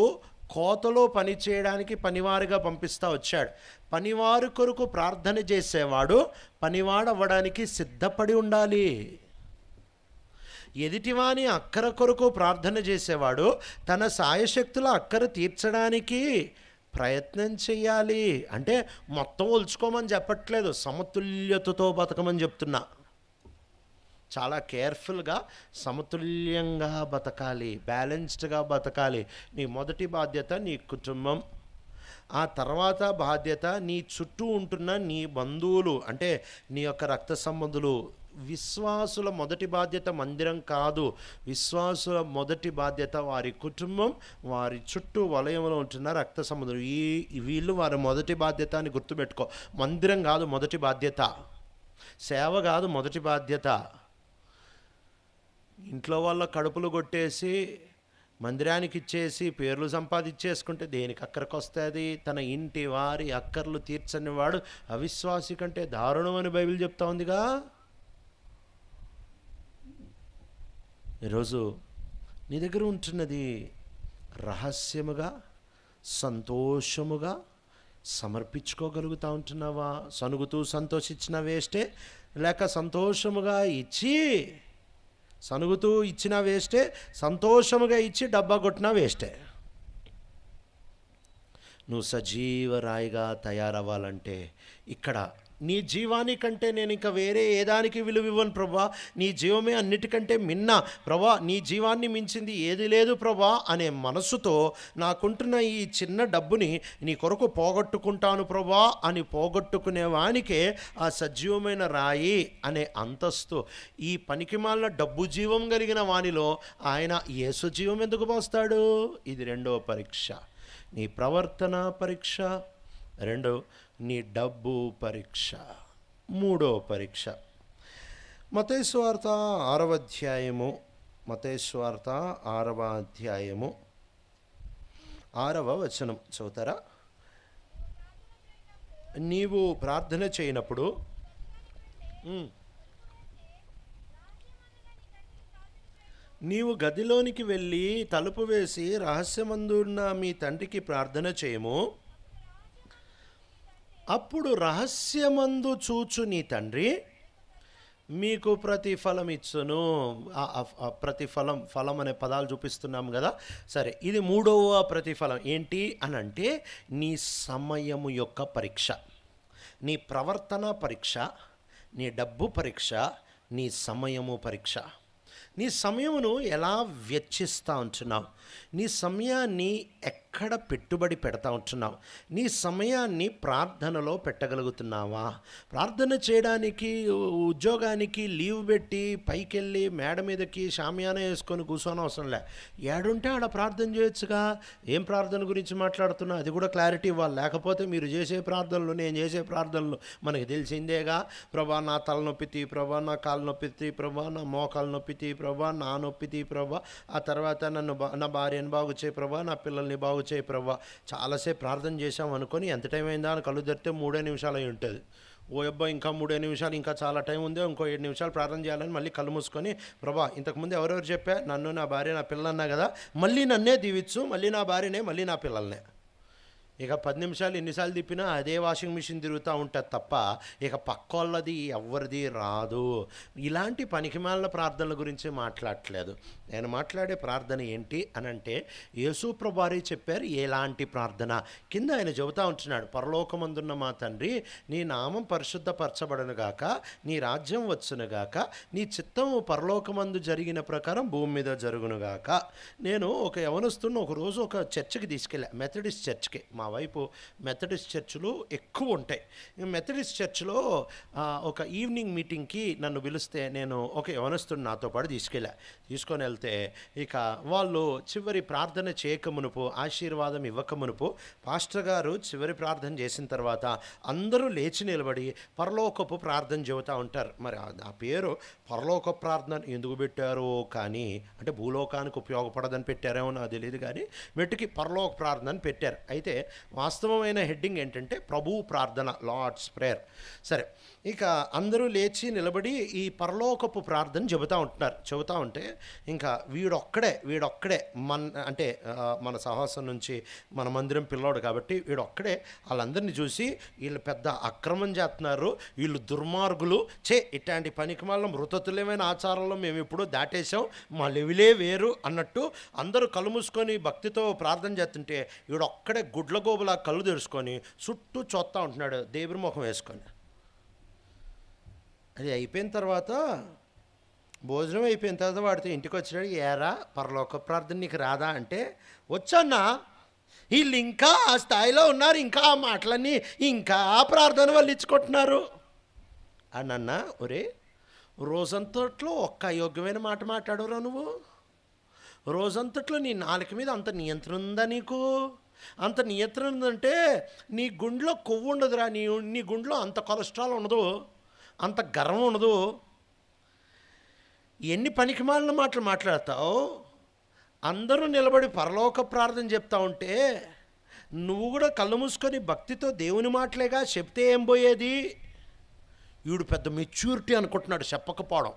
కోతలో పని చేయడానికి పనివారిగా పంపిస్తూ వచ్చాడు. పనివారి కొరకు ప్రార్థన చేసేవాడు పనివాడు అవ్వడానికి సిద్ధపడి ఉండాలి. ఎదుటివాని అక్కర కొరకు ప్రార్థన చేసేవాడు తన సాయశక్తుల అక్కర తీర్చడానికి ప్రయత్నం చెయ్యాలి. అంటే మొత్తం ఒలుచుకోమని చెప్పట్లేదు, సమతుల్యతతో బతకమని చెప్తున్నా. చాలా కేర్ఫుల్గా సమతుల్యంగా బతకాలి, బ్యాలెన్స్డ్గా బతకాలి. నీ మొదటి బాధ్యత నీ కుటుంబం, ఆ తర్వాత బాధ్యత నీ చుట్టూ ఉంటున్న నీ బంధువులు, అంటే నీ యొక్క రక్త సంబంధులు. విశ్వాసుల మొదటి బాధ్యత మందిరం కాదు, విశ్వాసుల మొదటి బాధ్యత వారి కుటుంబం, వారి చుట్టూ వలయంలో ఉంటున్న రక్త సంబంధులు. వీళ్ళు వారి మొదటి బాధ్యత అని గుర్తుపెట్టుకో. మందిరం కాదు మొదటి బాధ్యత, సేవ కాదు మొదటి బాధ్యత. ఇంట్లో వాళ్ళ కడుపులు కొట్టేసి మందిరానికి ఇచ్చేసి పేర్లు సంపాదించేసుకుంటే దేనికి అక్కడికి వస్తుంది? తన ఇంటి వారి అక్కర్లు తీర్చని వాడు అవిశ్వాసి కంటే దారుణమని బైబిల్ చెప్తా ఉందిగా. ఈరోజు నీ దగ్గర ఉంటున్నది రహస్యముగా సంతోషముగా సమర్పించుకోగలుగుతూ ఉంటున్నావా? సనుగుతూ సంతోషించిన వేస్టే, లేక సంతోషముగా ఇచ్చి సనుగుతూ ఇచ్చిన వేస్టే, సంతోషముగా ఇచ్చి డబ్బా కొట్టినా వేస్టే. నువ్వు సజీవ రాయిగా తయారవ్వాలంటే ఇక్కడ నీ జీవానికంటే నేను ఇంకా వేరే ఏదానికి విలువ ఇవ్వను ప్రభా, నీ జీవమే అన్నిటికంటే మిన్న ప్రభా, నీ జీవాన్ని మించింది ఏది లేదు ప్రభా అనే మనసుతో నాకుంటున్న ఈ చిన్న డబ్బుని నీ కొరకు పోగొట్టుకుంటాను ప్రభా అని పోగొట్టుకునేవానికే ఆ సజీవమైన రాయి అనే అంతస్తు. ఈ పనికిమాలిన డబ్బు జీవం కలిగిన వానిలో ఆయన యేసు జీవం ఎందుకు పోస్తాడు? ఇది రెండవ పరీక్ష, నీ ప్రవర్తన పరీక్ష. రెండు, నీ డబ్బు పరీక్ష. మూడో పరీక్ష మత్తయి సువార్త 6వ అధ్యాయము, మత్తయి సువార్త 6వ అధ్యాయము 6వ వచనం చదువుతారా? నీవు ప్రార్థన చేయనప్పుడు నీవు గదిలోనికి వెళ్ళి తలుపు వేసి రహస్యమందున్న మీ తండ్రికి ప్రార్థన చేయము. అప్పుడు రహస్యమందు చూచు నీ తండ్రి మీకు ప్రతిఫలం ఇచ్చును. ప్రతిఫలం, ఫలం అనే పదాలు చూపిస్తున్నాము కదా. సరే, ఇది మూడవ ప్రతిఫలం ఏంటి అని అంటే నీ సమయము యొక్క పరీక్ష, నీ ప్రవర్తన పరీక్ష, నీ డబ్బు పరీక్ష, నీ సమయము పరీక్ష. నీ సమయమును ఎలా వెచ్చిస్తూ ఉంటున్నావు? నీ సమయాన్ని ఎక్కడ పెట్టుబడి పెడతా ఉంటున్నావు? నీ సమయాన్ని ప్రార్థనలో పెట్టగలుగుతున్నావా? ప్రార్థన చేయడానికి ఉద్యోగానికి లీవ్ పెట్టి పైకెళ్ళి మేడ మీదకి షామియాన వేసుకొని కూర్చొని అవసరం లే. ఏడుంటే ఆడ ప్రార్థన చేయొచ్చుగా. ఏం ప్రార్థన గురించి మాట్లాడుతున్నా అది కూడా క్లారిటీ ఇవ్వాలి. లేకపోతే మీరు చేసే ప్రార్థనలు, నేను చేసే ప్రార్థనలు మనకి తెలిసిందేగా. ప్రభా నా తలనొప్పితి, ప్రభా నా కాలు నొప్పితి, ప్రభా నా మోకాలు నొప్పితి, ప్రభా నా నొప్పితి, ప్రభా ఆ తర్వాత నా భార్యను బాగు చేయి ప్రభా, నా పిల్లల్ని బాగు చేయి ప్రభా. చాలాసేపు ప్రార్థన చేసాం అనుకొని ఎంత టైం అయిందా అని కళ్ళు తెరిస్తే 3 నిమిషాలు అయి ఉంటుంది. ఓ అబ్బా ఇంకా 3 నిమిషాలు, ఇంకా చాలా టైం ఉంది, ఇంకో 7 నిమిషాలు ప్రార్థన చేయాలని మళ్ళీ కళ్ళు మూసుకొని, ప్రభా ఇంతకుముందు ఎవరెవరు చెప్పా, నన్ను, నా భార్య, నా పిల్లలు అన్నా కదా, మళ్ళీ నన్నే దీవించు, మళ్ళీ నా భార్యనే, మళ్ళీ నా పిల్లల్నే. ఇక 10 నిమిషాలు ఎన్నిసార్లు తిప్పినా అదే వాషింగ్ మిషన్ తిరుగుతూ ఉంటుంది తప్ప ఇక పక్కోళ్ళది ఎవరిది రాదు. ఇలాంటి పనికిమాలిన ప్రార్థనల గురించి మాట్లాడట్లేదు. నేను మాట్లాడే ప్రార్థన ఏంటి అని అంటే, యేసు ప్రభువారే చెప్పారు ఎలాంటి ప్రార్థన. కింద ఆయన చెబుతూ ఉంటున్నాడు, పరలోకమందున్న మా తండ్రి, నీ నామం పరిశుద్ధపరచబడనుగాక, నీ రాజ్యం వచ్చునుగాక, నీ చిత్తము పరలోకమందు జరిగిన ప్రకారం భూమి మీద జరుగునుగాక. నేను ఒక యవనస్తున్న ఒక రోజు ఒక చర్చికి తీసుకెళ్ళా, మెథడిస్ట్ చర్చ్కి. మా వైపు మెథడిస్ట్ చర్చిలు ఎక్కువ ఉంటాయి. మెథడిస్ట్ చర్చ్లో ఒక ఈవినింగ్ మీటింగ్కి నన్ను పిలిస్తే నేను ఒక యవనస్తుడిని నాతో పాటు తీసుకొని వెళ్తే ఇక వాళ్ళు చివరి ప్రార్థన చేయకమునుపు, ఆశీర్వాదం ఇవ్వకమునుపు పాస్టర్ గారు చివరి ప్రార్థన చేసిన తర్వాత అందరూ లేచి నిలబడి పరలోకపు ప్రార్థన చెబుతూ ఉంటారు. మరి ఆ పేరు పరలోక ప్రార్థన ఎందుకు పెట్టారో కానీ, అంటే భూలోకానికి ఉపయోగపడదని పెట్టారేమో నాకు తెలియదు కానీ మెట్టుకి పరలోక ప్రార్థన అని పెట్టారు. అయితే వాస్తవమైన హెడ్డింగ్ ఏంటంటే ప్రభు ప్రార్థన, లార్డ్స్ ప్రేయర్. సరే, ఇక అందరూ లేచి నిలబడి ఈ పరలోకపు ప్రార్థన చెబుతూ ఉంటే ఇంకా వీడొక్కడే మన సహవాసం నుంచి మన మందిరం పిల్లోడు కాబట్టి వీడొక్కడే వాళ్ళందరినీ చూసి వీళ్ళు పెద్ద అక్రమం చేస్తున్నారు, వీళ్ళు దుర్మార్గులు, ఇట్లాంటి పనికిమాలిన మృతతుల్యమైన ఆచారాల్లో మేము ఇప్పుడు దాటేసాం, మా లెవిలే వేరు అన్నట్టు అందరూ కళ్ళు మూసుకొని భక్తితో ప్రార్థన చేస్తుంటే వీడొక్కడే గుడ్లగోబులా కళ్ళు తెరుచుకొని చుట్టూ చూస్తూ ఉంటున్నాడు దేవుని ముఖం వేసుకొని. అది అయిపోయిన తర్వాత, భోజనం అయిపోయిన తర్వాత వాడితో ఇంటికి వచ్చాడు. ఏరా పరలోక ప్రార్థన నీకు రాదా అంటే, వచ్చన్నా, వీళ్ళు ఇంకా ఆ స్థాయిలో ఉన్నారు, ఇంకా ఆ మాటలన్నీ ఇంకా ప్రార్థన వాళ్ళు ఇచ్చుకుంటున్నారు అని అన్నా. ఒరే, రోజంతట్లో ఒక్క అయోగ్యమైన మాట మాట్లాడవురా నువ్వు? రోజంతట్లో నీ నాలుక మీద అంత నియంత్రణ ఉందా నీకు? అంత నియంత్రణ ఉందంటే నీ గుండెలో కొవ్వు ఉండదురా, నీ గుండెలో అంత కొలెస్ట్రాల్ ఉండదు, అంత గర్వం ఉండదు. ఎన్ని పనికిమాలిన మాటలు మాట్లాడతావు? అందరూ నిలబడి పరలోక ప్రార్థన చెప్తా ఉంటే నువ్వు కూడా కళ్ళు మూసుకొని భక్తితో దేవుని మాటలేగా చెప్తే ఏం పోయేది? వీడు పెద్ద మెచ్యూరిటీ అనుకుంటున్నాడు చెప్పకపోవడం.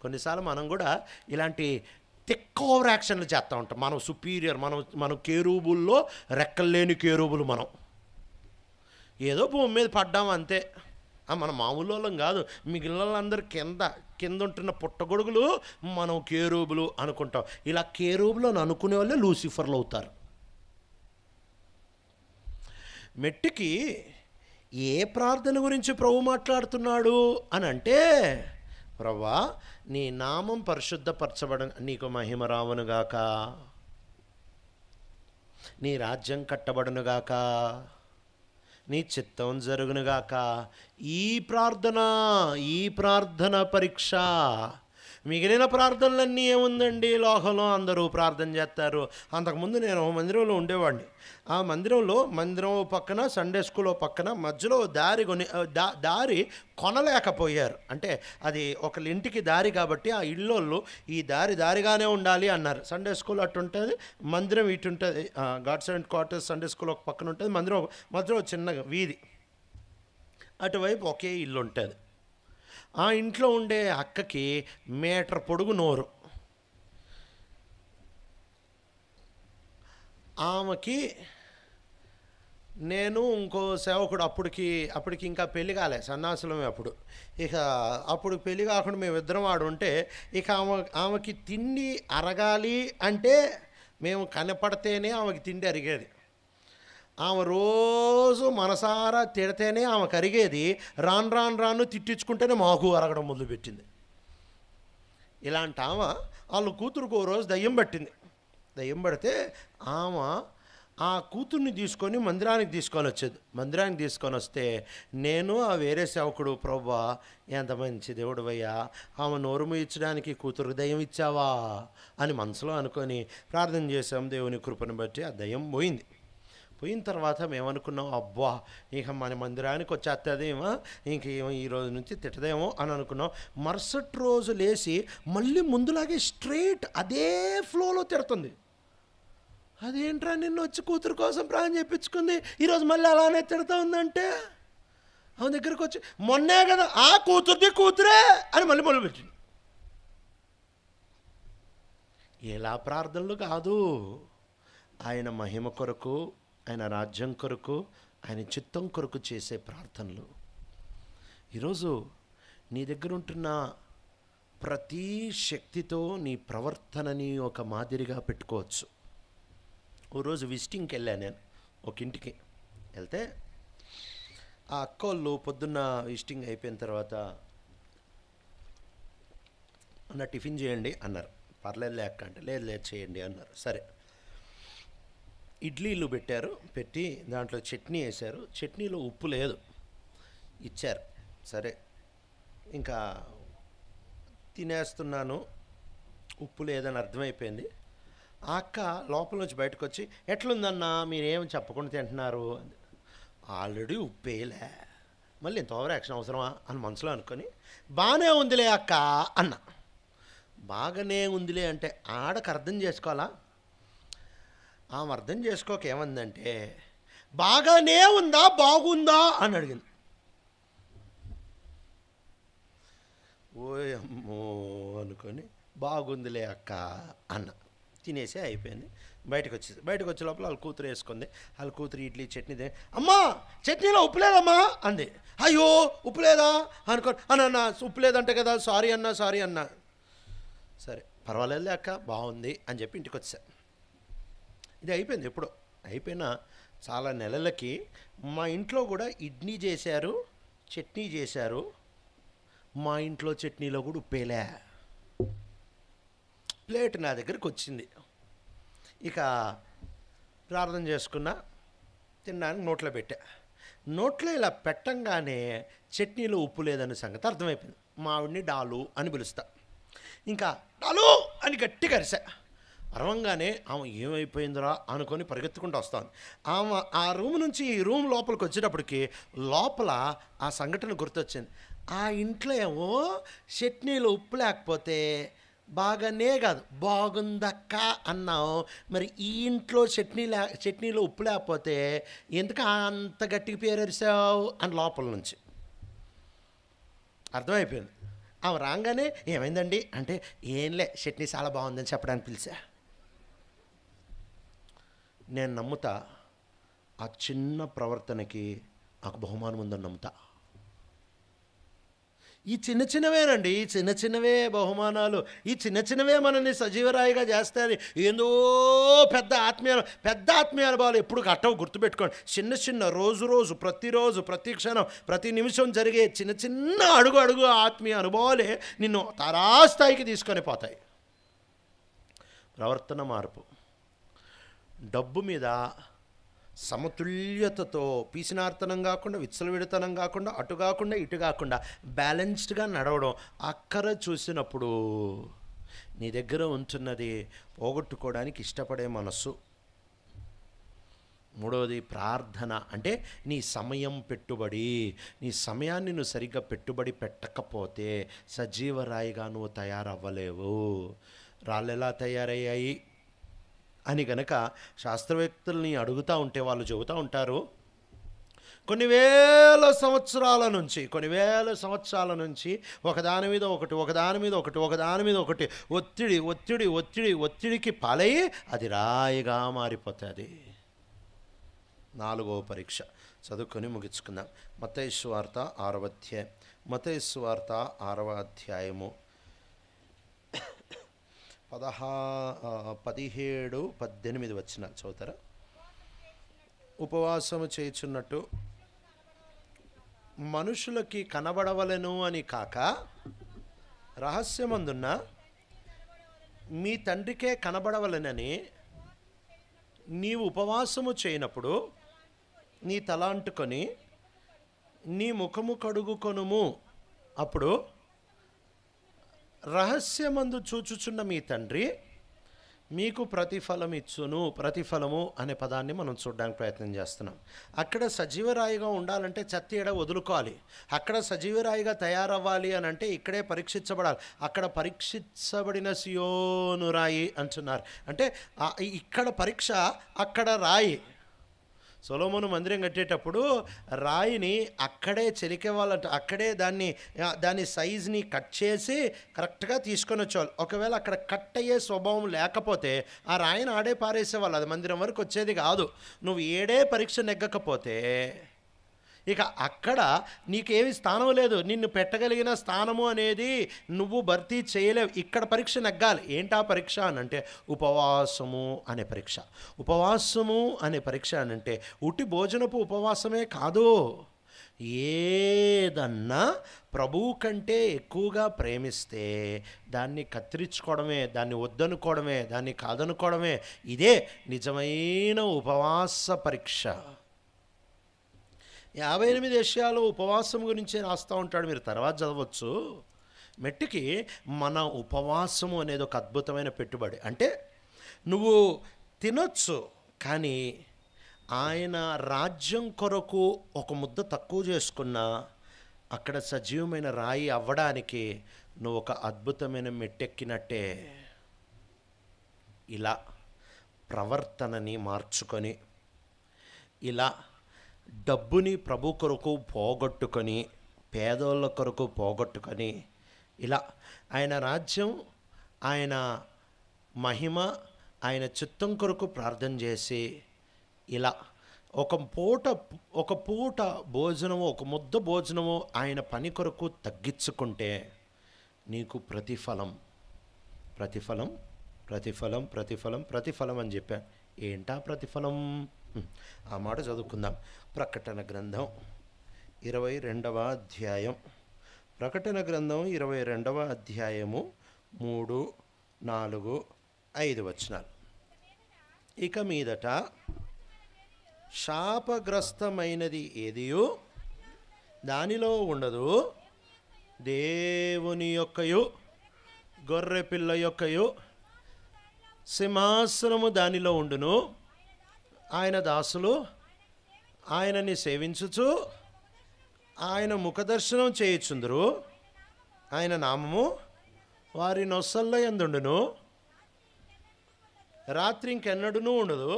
కొన్నిసార్లు మనం కూడా ఇలాంటి థిక్ ఓవర్ యాక్షన్లు చేస్తూ ఉంటాం. మనం సుపీరియర్, మనం కేరూబుల్లో రెక్కల్లేని కేరూబులు. మనం ఏదో భూమి మీద పడ్డాము అంతే. మన మామూలు వాళ్ళం కాదు. మిగిలిన వాళ్ళందరూ కింద ఉంటున్న పుట్టగొడుగులు మనం కేరూబులు అనుకుంటాం. ఇలా కేరూబులు అని అనుకునే వాళ్ళే లూసిఫర్లు అవుతారు. మెట్టికి ఏ ప్రార్థన గురించి ప్రభు మాట్లాడుతున్నాడు అని అంటే, ప్రభువా నీ నామం పరిశుద్ధపరచబడ, నీకు మహిమ రావనుగాక, నీ రాజ్యం కట్టబడునుగాక, నీ చిత్తం జరుగునుగాక. ఈ ప్రార్థన పరీక్ష. మిగిలిన ప్రార్థనలన్నీ ఏముందండి, లోకంలో అందరూ ప్రార్థన చేస్తారు. అంతకుముందు నేను మందిరంలో ఉండేవాడిని. ఆ మందిరం పక్కన సండే స్కూల్ పక్కన మధ్యలో దారి కొనలేకపోయారు. అంటే అది ఒకళ్ళ ఇంటికి దారి కాబట్టి ఆ ఇళ్ళోళ్ళు ఈ దారిగానే ఉండాలి అన్నారు. సండే స్కూల్ అటు ఉంటుంది, మందిరం ఇటు ఉంటుంది. Gods and quarters Sunday school ఒక పక్కన ఉంటుంది, మందిరం మధ్యలో చిన్న వీధి, అటువైపు ఒకే ఇల్లు ఉంటుంది. ఆ ఇంట్లో ఉండే అక్కకి మీటర్ పొడుగు నోరు. ఆమెకి నేను ఇంకో సేవకుడు అప్పటికి ఇంకా పెళ్లి కాలే, సన్నాసులమే అప్పుడు. అప్పుడు పెళ్లి కాకుండా మేమిద్దరం ఉంటే ఇక ఆమెకి తిండి అరగాలి అంటే మేము కనపడితేనే ఆమెకి తిండి అరిగేది. ఆమె రోజు మనసారా తిడితేనే ఆమె కరిగేది, రాను రాను రాను తిట్టించుకుంటేనే మాకు అరగడం మొదలుపెట్టింది. ఇలాంటి ఆమె వాళ్ళ కూతురుకు ఓ రోజు దయ్యం పట్టింది. దయ్యం పడితే ఆమె ఆ కూతుర్ని తీసుకొని మందిరానికి తీసుకొని వచ్చేది. మందిరానికి తీసుకొని వస్తే నేను ఆ వేరే సేవకుడు, ప్రభువా ఎంత మంచి దేవుడివయ్యా, ఆమె నోరు మూయించడానికి కూతురు దయ్యం ఇచ్చావా అని మనసులో అనుకొని ప్రార్థన చేసాం. దేవుని కృపను బట్టి ఆ దయ్యం పోయింది. పోయిన తర్వాత మేమనుకున్నాం, అబ్బా ఇక మన మందిరానికి వచ్చేస్తుందేమో, ఇంకేమో ఈ రోజు నుంచి తిట్టదేమో అని అనుకున్నాం. మరుసటి రోజు లేచి మళ్ళీ ముందులాగే స్ట్రైట్ అదే ఫ్లోలో తిడుతుంది. అదేంట్రా నిన్ను వచ్చి కూతురు కోసం ప్రాణం చేయించుకుంది, ఈరోజు మళ్ళీ అలానే తిడతా ఉందంటే, ఆమె దగ్గరికి వచ్చి మొన్నే కదా ఆ కూతురుది కూతురే అని మళ్ళీ మొదలుపెట్టింది. ఎలా ప్రార్థనలు కాదు, ఆయన మహిమ కొరకు, ఆయన రాజ్యం కొరకు, ఆయన చిత్తం కొరకు చేసే ప్రార్థనలు. ఈరోజు నీ దగ్గర ఉంటున్న ప్రతి శక్తితో నీ ప్రవర్తనని ఒక మాదిరిగా పెట్టుకోవచ్చు. ఓ రోజు విజిటింగ్కి వెళ్ళాను నేను ఒక ఇంటికి. వెళ్తే ఆ అక్కోళ్ళు పొద్దున్న విజిటింగ్ అయిపోయిన తర్వాత అన్న టిఫిన్ చేయండి అన్నారు. పర్లేదు అక్క అంటే, లేదు లేదు చేయండి అన్నారు. సరే, ఇడ్లీలు పెట్టారు. పెట్టి దాంట్లో చట్నీ వేశారు. చట్నీలో ఉప్పు లేదు, ఇచ్చారు. సరే, ఇంకా తినేస్తున్నాను, ఉప్పు లేదని అర్థమైపోయింది. ఆ అక్క లోపల నుంచి బయటకు వచ్చి, ఎట్లుందన్నా మీరేం చెప్పకుండా తింటున్నారు, ఆల్రెడీ ఉప్పేయలే, మళ్ళీ ఇంత ఓవర్ యాక్షన్ అవసరమా అని మనసులో అనుకొని, బాగానే ఉందిలే అక్క అన్న. బాగానే ఉందిలే అంటే ఆడకు అర్థం చేసుకోవాలా? ఆమె అర్థం చేసుకోక ఏమందంటే, బాగానే ఉందా బాగుందా అని అడిగింది. ఓయమ్మో అనుకొని బాగుందిలే అక్క అన్న. తినేసే అయిపోయింది. బయటకు వచ్చే లోపల వాళ్ళ కూతురు వేసుకుంది. వాళ్ళ కూతురు ఇడ్లీ చట్నీ, అమ్మా చట్నీలో ఉప్పు లేదమ్మా అంది. అయ్యో ఉప్పు లేదా అన్న, ఉప్పు లేదంటే కదా, సారీ అన్నా. సరే పర్వాలేదులే అక్క, బాగుంది అని చెప్పి ఇంటికి వచ్చా. ఇది అయిపోయింది. ఎప్పుడో అయిపోయినా చాలా నెలలకి మా ఇంట్లో కూడా ఇడ్లీ చేశారు, చట్నీ చేశారు. మా ఇంట్లో చట్నీలో కూడా ఉప్పేలే. ప్లేట్ నా దగ్గరికి వచ్చింది. ఇక ప్రార్థన చేసుకున్నా, తినడానికి నోట్లో పెట్టా. నోట్లో ఇలా పెట్టంగానే చట్నీలో ఉప్పు లేదనే సంగతి అర్థమైపోయింది. మా ఆవిడ్ని డాలు అని పిలుస్తా. ఇంకా డాలు అని గట్టిగా అరిసా. అరవంగానే ఆమె ఏమైపోయిందిరా అనుకొని పరిగెత్తుకుంటూ వస్తాను. ఆమె ఆ రూమ్ నుంచి ఈ రూమ్ లోపలికి వచ్చేటప్పటికి లోపల ఆ సంఘటన గుర్తొచ్చింది. ఆ ఇంట్లో ఏమో చట్నీలో ఉప్పు లేకపోతే బాగానే కాదు బాగుందక్క అన్నావు, మరి ఈ ఇంట్లో చట్నీలో ఉప్పు లేకపోతే ఎందుకు అంత గట్టిగా పేరు అరిసావు అని లోపల నుంచి అర్థమైపోయింది. ఆమె రాగానే ఏమైందండి అంటే, ఏంలే చట్నీ చాలా బాగుందని చెప్పడానికి పిలిచా. నేను నమ్ముతా ఆ చిన్న ప్రవర్తనకి నాకు బహుమానం ఉందని నమ్ముతా. ఈ చిన్నవేనండి, ఈ చిన్నవే బహుమానాలు, ఈ చిన్నవే మనల్ని సజీవరాయిగా చేస్తాయి. ఏందో పెద్ద ఆత్మీయానుభవాలు ఎప్పుడు కట్టవు. గుర్తుపెట్టుకోండి, చిన్న రోజు ప్రతిరోజు ప్రతి క్షణం ప్రతి నిమిషం జరిగే చిన్న అడుగు ఆత్మీయ అనుభవాలే నిన్ను తారాస్థాయికి తీసుకొని పోతాయి. ప్రవర్తన మార్పు, డబ్బు మీద సమతుల్యతతో, పీసినార్తనం కాకుండా, విచ్చలవిడితనం కాకుండా, అటు కాకుండా ఇటు కాకుండా బ్యాలెన్స్డ్గా నడవడం. అక్కర చూసినప్పుడు నీ దగ్గర ఉంటున్నది పోగొట్టుకోవడానికి ఇష్టపడే మనస్సు. మూడవది ప్రార్థన, అంటే నీ సమయం పెట్టుబడి. నీ సమయాన్ని నువ్వు సరిగ్గా పెట్టుబడి పెట్టకపోతే సజీవరాయిగా నువ్వు తయారవ్వలేవు. రాళ్ళు ఎలా తయారయ్యాయి అని కనుక శాస్త్రవేత్తల్ని అడుగుతూ ఉంటే వాళ్ళు చెబుతూ ఉంటారు, కొన్ని వేల సంవత్సరాల నుంచి ఒకదాని మీద ఒకటి ఒత్తిడికి పాలయ్యి అది రాయిగా మారిపోతుంది. 4వ పరీక్ష చదువుకొని ముగించుకుందాం. మత్తయి సువార్త 6వ అధ్యాయము 17-18 వచనాలు చదువుతారా? ఉపవాసము చేయుచున్నట్టు మనుషులకి కనబడవలెను అని కాక రహస్యమందున్న మీ తండ్రికే కనబడవలెనని నీవు ఉపవాసము చేయనప్పుడు నీ తల అంటుకొని నీ ముఖము కడుగుకొనుము. అప్పుడు రహస్యమందు చూచుచున్న మీ తండ్రి మీకు ప్రతిఫలం ఇచ్చును. ప్రతిఫలము అనే పదాన్ని మనం చూడడానికి ప్రయత్నం చేస్తున్నాం. అక్కడ సజీవరాయిగా ఉండాలంటే చెత్త ఏడ వదులుకోవాలి. అక్కడ సజీవరాయిగా తయారవ్వాలి అని అంటే ఇక్కడే పరీక్షించబడాలి. అక్కడ పరీక్షించబడిన సియోను రాయి అంటున్నారు. అంటే ఇక్కడ పరీక్ష, అక్కడ రాయి. సొలొమోను మందిరం కట్టేటప్పుడు రాయిని అక్కడే చెలికేవాళ్ళంట. అక్కడే దాని సైజుని కట్ చేసి కరెక్ట్గా తీసుకొని వచ్చేవాళ్ళు. ఒకవేళ అక్కడ కట్ అయ్యే స్వభావం లేకపోతే ఆ రాయిని ఆడే పారేసేవాళ్ళు. అది మందిరం వరకు వచ్చేది కాదు. నువ్వు ఏడే పరీక్ష నెగ్గకపోతే ఇక అక్కడ నీకేమి స్థానం లేదు. నిన్ను పెట్టగలిగిన స్థానము అనేది నువ్వు భర్తీ చేయలేవు. ఇక్కడ పరీక్ష నెగ్గాలి. ఏంటా పరీక్ష అనంటే ఉపవాసము అనే పరీక్ష. ఉపవాసము అనే పరీక్ష అనంటే ఉట్టి భోజనపు ఉపవాసమే కాదు. ఏదన్నా ప్రభువు కంటే ఎక్కువగా ప్రేమిస్తే దాన్ని కత్తిరించుకోవడమే, దాన్ని వద్దనుకోవడమే, దాన్ని కాదనుకోవడమే. ఇదే నిజమైన ఉపవాస పరీక్ష. 58 ఏషియాలో ఉపవాసం గురించి రాస్తూ ఉంటాడు. మీరు తర్వాత చదవచ్చు. మెట్టికి మన ఉపవాసము అనేది ఒక అద్భుతమైన పెట్టుబడి. అంటే నువ్వు తినొచ్చు, కానీ ఆయన రాజ్యం కొరకు ఒక ముద్ద తక్కువ చేసుకున్నా అక్కడ సజీవమైన రాయి అవ్వడానికి నువ్వు ఒక అద్భుతమైన మెట్టెక్కినట్టే. ఇలా ప్రవర్తనని మార్చుకొని, ఇలా డబ్బుని ప్రభు కొరకు పోగొట్టుకొని, పేదోళ్ళ కొరకు పోగొట్టుకొని, ఇలా ఆయన రాజ్యం, ఆయన మహిమ, ఆయన చిత్తం కొరకు ప్రార్థన చేసి, ఇలా ఒక పూట భోజనము, ఒక ముద్ద భోజనము ఆయన పని కొరకు తగ్గించుకుంటే నీకు ప్రతిఫలం ప్రతిఫలం ప్రతిఫలం ప్రతిఫలం ప్రతిఫలం అని చెప్పాను. ఏంటా ప్రతిఫలం? ఆ మాట చదువుకుందాం. ప్రకటన గ్రంథం 22వ అధ్యాయం. ప్రకటన గ్రంథం 22వ అధ్యాయము 3, 4, 5 వచనాలు. ఇక మీదట శాపగ్రస్తమైనది ఏదియో దానిలో ఉండదు. దేవుని యొక్కయు గొర్రెపిల్ల యొక్కయు సింహాసనము దానిలో ఉండును. ఆయన దాసులు ఆయనని సేవించుచు ఆయన ముఖదర్శనం చేయుచుందురు. ఆయన నామము వారి నొసల్ల యందుండును. రాత్రి ఇంకెన్నడూనూ ఉండదు.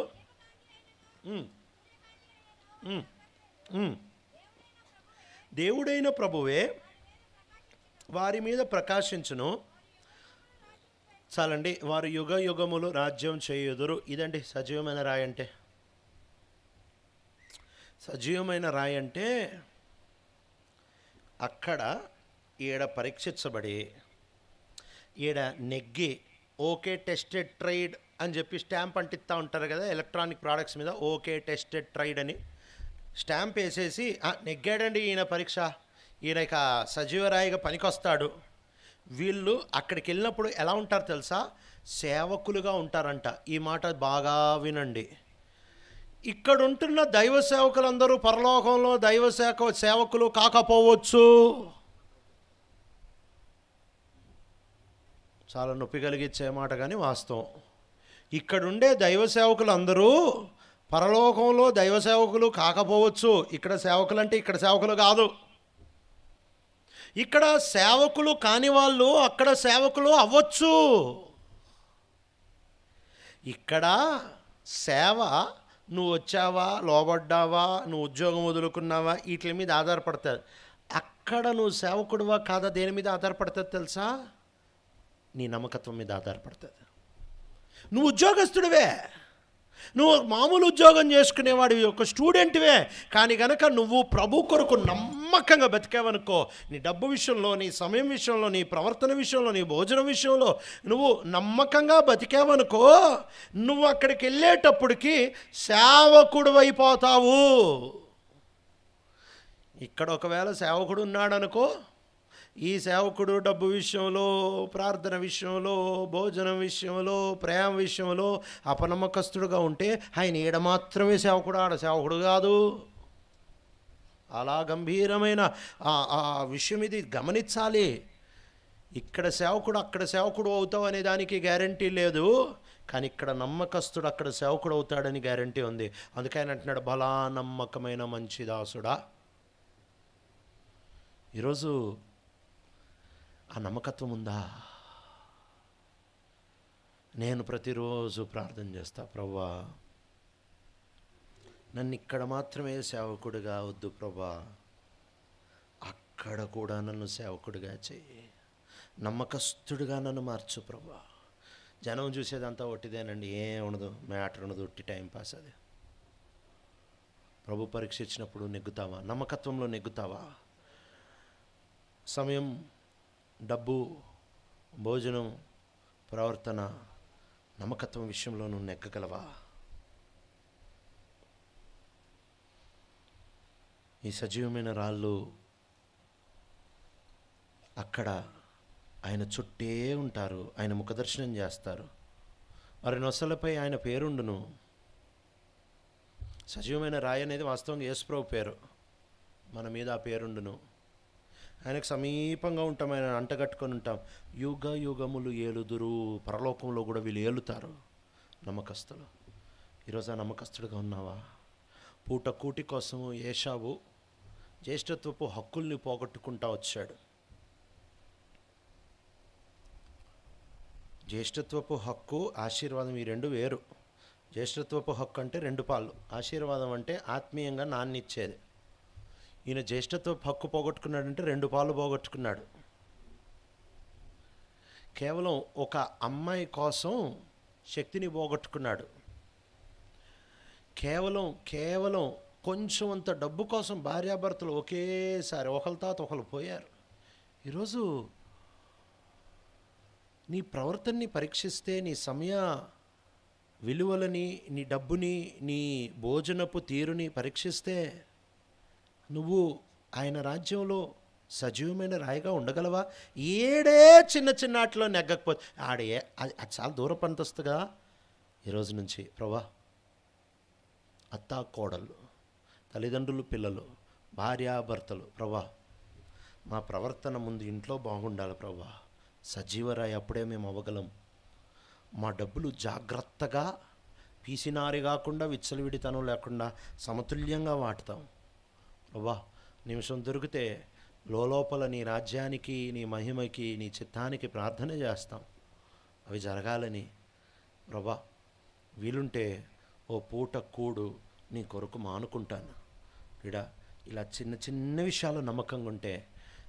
దేవుడైన ప్రభువే వారి మీద ప్రకాశించును. చాలండి. వారు యుగ యుగములు రాజ్యం చేయుదురు. ఇదండి సజీవమైన రాయి అంటే. సజీవమైన రాయి అంటే అక్కడ ఈడ పరీక్షించబడి, ఈడ నెగ్గి, ఓకే టెస్టెడ్ ట్రైడ్ అని చెప్పి స్టాంప్ అంటిస్తూ ఉంటారు కదా ఎలక్ట్రానిక్ ప్రోడక్ట్స్ మీద. ఓకే టెస్టెడ్ ట్రైడ్ అని స్టాంప్ వేసేసి నెగ్గాడండి ఈయన పరీక్ష, ఈయన ఇక సజీవరాయిగా పనికొస్తాడు. వీళ్ళు అక్కడికి వెళ్ళినప్పుడు ఎలా ఉంటారు తెలుసా? సేవకులుగా ఉంటారంట. ఈ మాట బాగా వినండి. ఇక్కడ ఉంటున్న దైవ సేవకులందరూ పరలోకంలో దైవ సేవకులు కాకపోవచ్చు. చాలా నొప్పి కలిగించే మాట, కానీ వాస్తవం. ఇక్కడుండే దైవ సేవకులు అందరూ పరలోకంలో దైవ సేవకులు కాకపోవచ్చు. ఇక్కడ సేవకులు అంటే ఇక్కడ సేవకులు కాదు. ఇక్కడ సేవకులు కాని వాళ్ళు అక్కడ సేవకులు అవ్వచ్చు. ఇక్కడ సేవ నువ్వు వచ్చావా, లోబడ్డావా, నువ్వు ఉద్యోగం వదులుకున్నావా, వీటి మీద ఆధారపడుతుంది. అక్కడ నువ్వు సేవకుడువా కాదా దేని మీద ఆధారపడుతుంది తెలుసా? నీ నమ్మకత్వం మీద ఆధారపడుతుంది. నువ్వు ఉద్యోగస్తుడివే, నువ్వు మామూలు ఉద్యోగం చేసుకునేవాడివి, ఒక స్టూడెంట్వే, కానీ గనక నువ్వు ప్రభు కొరకు నమ్మకంగా బతికావనుకో, నీ డబ్బు విషయంలో, నీ సమయం విషయంలో, నీ ప్రవర్తన విషయంలో, నీ భోజనం విషయంలో నువ్వు నమ్మకంగా బతికావనుకో, నువ్వు అక్కడికి వెళ్ళేటప్పటికి సేవకుడు అయిపోతావు. ఇక్కడ ఒకవేళ సేవకుడు ఉన్నాడనుకో, ఈ సేవకుడు డబ్బు విషయంలో, ప్రార్థన విషయంలో, భోజనం విషయంలో, ప్రేమ విషయంలో అపనమ్మకస్తుడుగా ఉంటే ఆయన ఈడ మాత్రమే సేవకుడు, ఆడ సేవకుడు కాదు. అలా గంభీరమైన ఆ విషయం ఇది గమనించాలి. ఇక్కడ సేవకుడు అక్కడ సేవకుడు అవుతావు అనే దానికి గ్యారంటీ లేదు, కానీ ఇక్కడ నమ్మకస్తుడు అక్కడ సేవకుడు అవుతాడని గ్యారంటీ ఉంది. అందుకే ఆయన అంటున్నాడు, బలా నమ్మకమైన మంచి దాసుడా. ఈరోజు ఆ నమ్మకత్వం ఉందా? నేను ప్రతిరోజు ప్రార్థన చేస్తా, ప్రభువా నన్ను ఇక్కడ మాత్రమే సేవకుడిగా వద్దు ప్రభా, అక్కడ కూడా నన్ను సేవకుడిగా చేయి, నమ్మకస్తుడిగా నన్ను మార్చు ప్రభా. జనం చూసేదంతా ఒట్టిదేనండి, ఏం ఉండదు, మ్యాటర్ ఉండదు, ఒట్టి టైంపాస్. అది ప్రభు పరీక్ష ఇచ్చినప్పుడు నెగ్గుతావా? నమ్మకత్వంలో నెగ్గుతావా? సమయం, డబ్బు, భోజనం, ప్రవర్తన, నమ్మకత్వం విషయంలో నువ్వు నెగ్గగలవా? ఈ సజీవమైన రాళ్ళు అక్కడ ఆయన చుట్టే ఉంటారు, ఆయన ముఖదర్శనం చేస్తారు, వారి నొసలపై ఆయన పేరుండును. సజీవమైన రాయి అనేది వాస్తవంగా యేసుప్రభు పేరు, మన మీద ఆ పేరుండును. ఆయనకు సమీపంగా ఉంటాం, ఆయన అంటగట్టుకొని ఉంటాం. యుగ యుగములు ఏలుదురు, పరలోకంలో కూడా వీళ్ళు ఏలుతారు నమ్మకస్తులు. ఈరోజు ఆ నమ్మకస్తుడిగా ఉన్నావా? పూట కూటి కోసము ఏషావు జ్యేష్ఠత్వపు హక్కుల్ని పోగొట్టుకుంటా వచ్చాడు. జ్యేష్ఠత్వపు హక్కు, ఆశీర్వాదం, ఈ రెండు వేరు. జ్యేష్ఠత్వపు హక్కు అంటే 2 పాలు, ఆశీర్వాదం అంటే ఆత్మీయంగా నాన్నిచ్చేది. ఈయన జ్యేష్ఠత్వపు హక్కు పోగొట్టుకున్నాడంటే 2 పాలు పోగొట్టుకున్నాడు. కేవలం ఒక అమ్మాయి కోసం శక్తిని పోగొట్టుకున్నాడు. కేవలం కొంచెం అంత డబ్బు కోసం భార్యాభర్తలు ఒకేసారి ఒకరి తాత ఒకరు పోయారు. ఈరోజు నీ ప్రవర్తనని పరీక్షిస్తే, నీ సమయ విలువలని, నీ డబ్బుని, నీ భోజనపు తీరుని పరీక్షిస్తే నువ్వు ఆయన రాజ్యంలో సజీవమైన రాయిగా ఉండగలవా? ఏడే చిన్న చిన్న ఆటలో నెగ్గకపోతే అది చాలా దూరం పంతొస్తుగా. ఈరోజు నుంచి ప్రభా, అత్తా కోడళ్ళు, తల్లిదండ్రులు, పిల్లలు, భార్యాభర్తలు, ప్రభా మా ప్రవర్తన ముందు ఇంట్లో బాగుండాలి ప్రభా. సజీవరాయి అప్పుడే మేము అవ్వగలం. మా డబ్బులు జాగ్రత్తగా, పీసినారి కాకుండా, విచ్చలవిడితనం లేకుండా సమతుల్యంగా వాడతాం ప్రభా. నిమిషం దొరికితే లోపల నీ రాజ్యానికి, నీ మహిమకి, నీ చిత్తానికి ప్రార్థన చేస్తాం. అవి జరగాలని ప్రభా, వీలుంటే ఓ పూట కూడు నీ కొరకు మానుకుంటాను. ఇలా చిన్న చిన్న విషయాలు నమ్మకంగా ఉంటే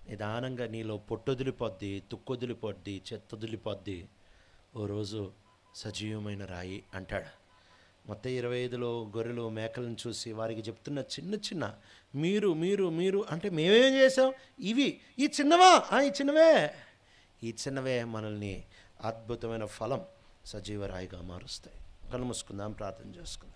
నిదానంగా నీలో పొట్టొదిలిపోద్ది, తుక్కొదిలిపోద్ది, చెత్తొదిలిపోద్ది. ఓ రోజు సజీవమైన రాయి అంటాడు. మొత్తం 25లో గొర్రెలు మేకలను చూసి వారికి చెప్తున్న చిన్న మీరు మీరు మీరు అంటే మేమేం చేసాం, ఈ చిన్నవా, ఈ చిన్నవే మనల్ని అద్భుతమైన ఫలం, సజీవ రాయిగా మారుస్తాయి. కళ్ళు మూసుకుందాం, ప్రార్థన చేసుకుందాం.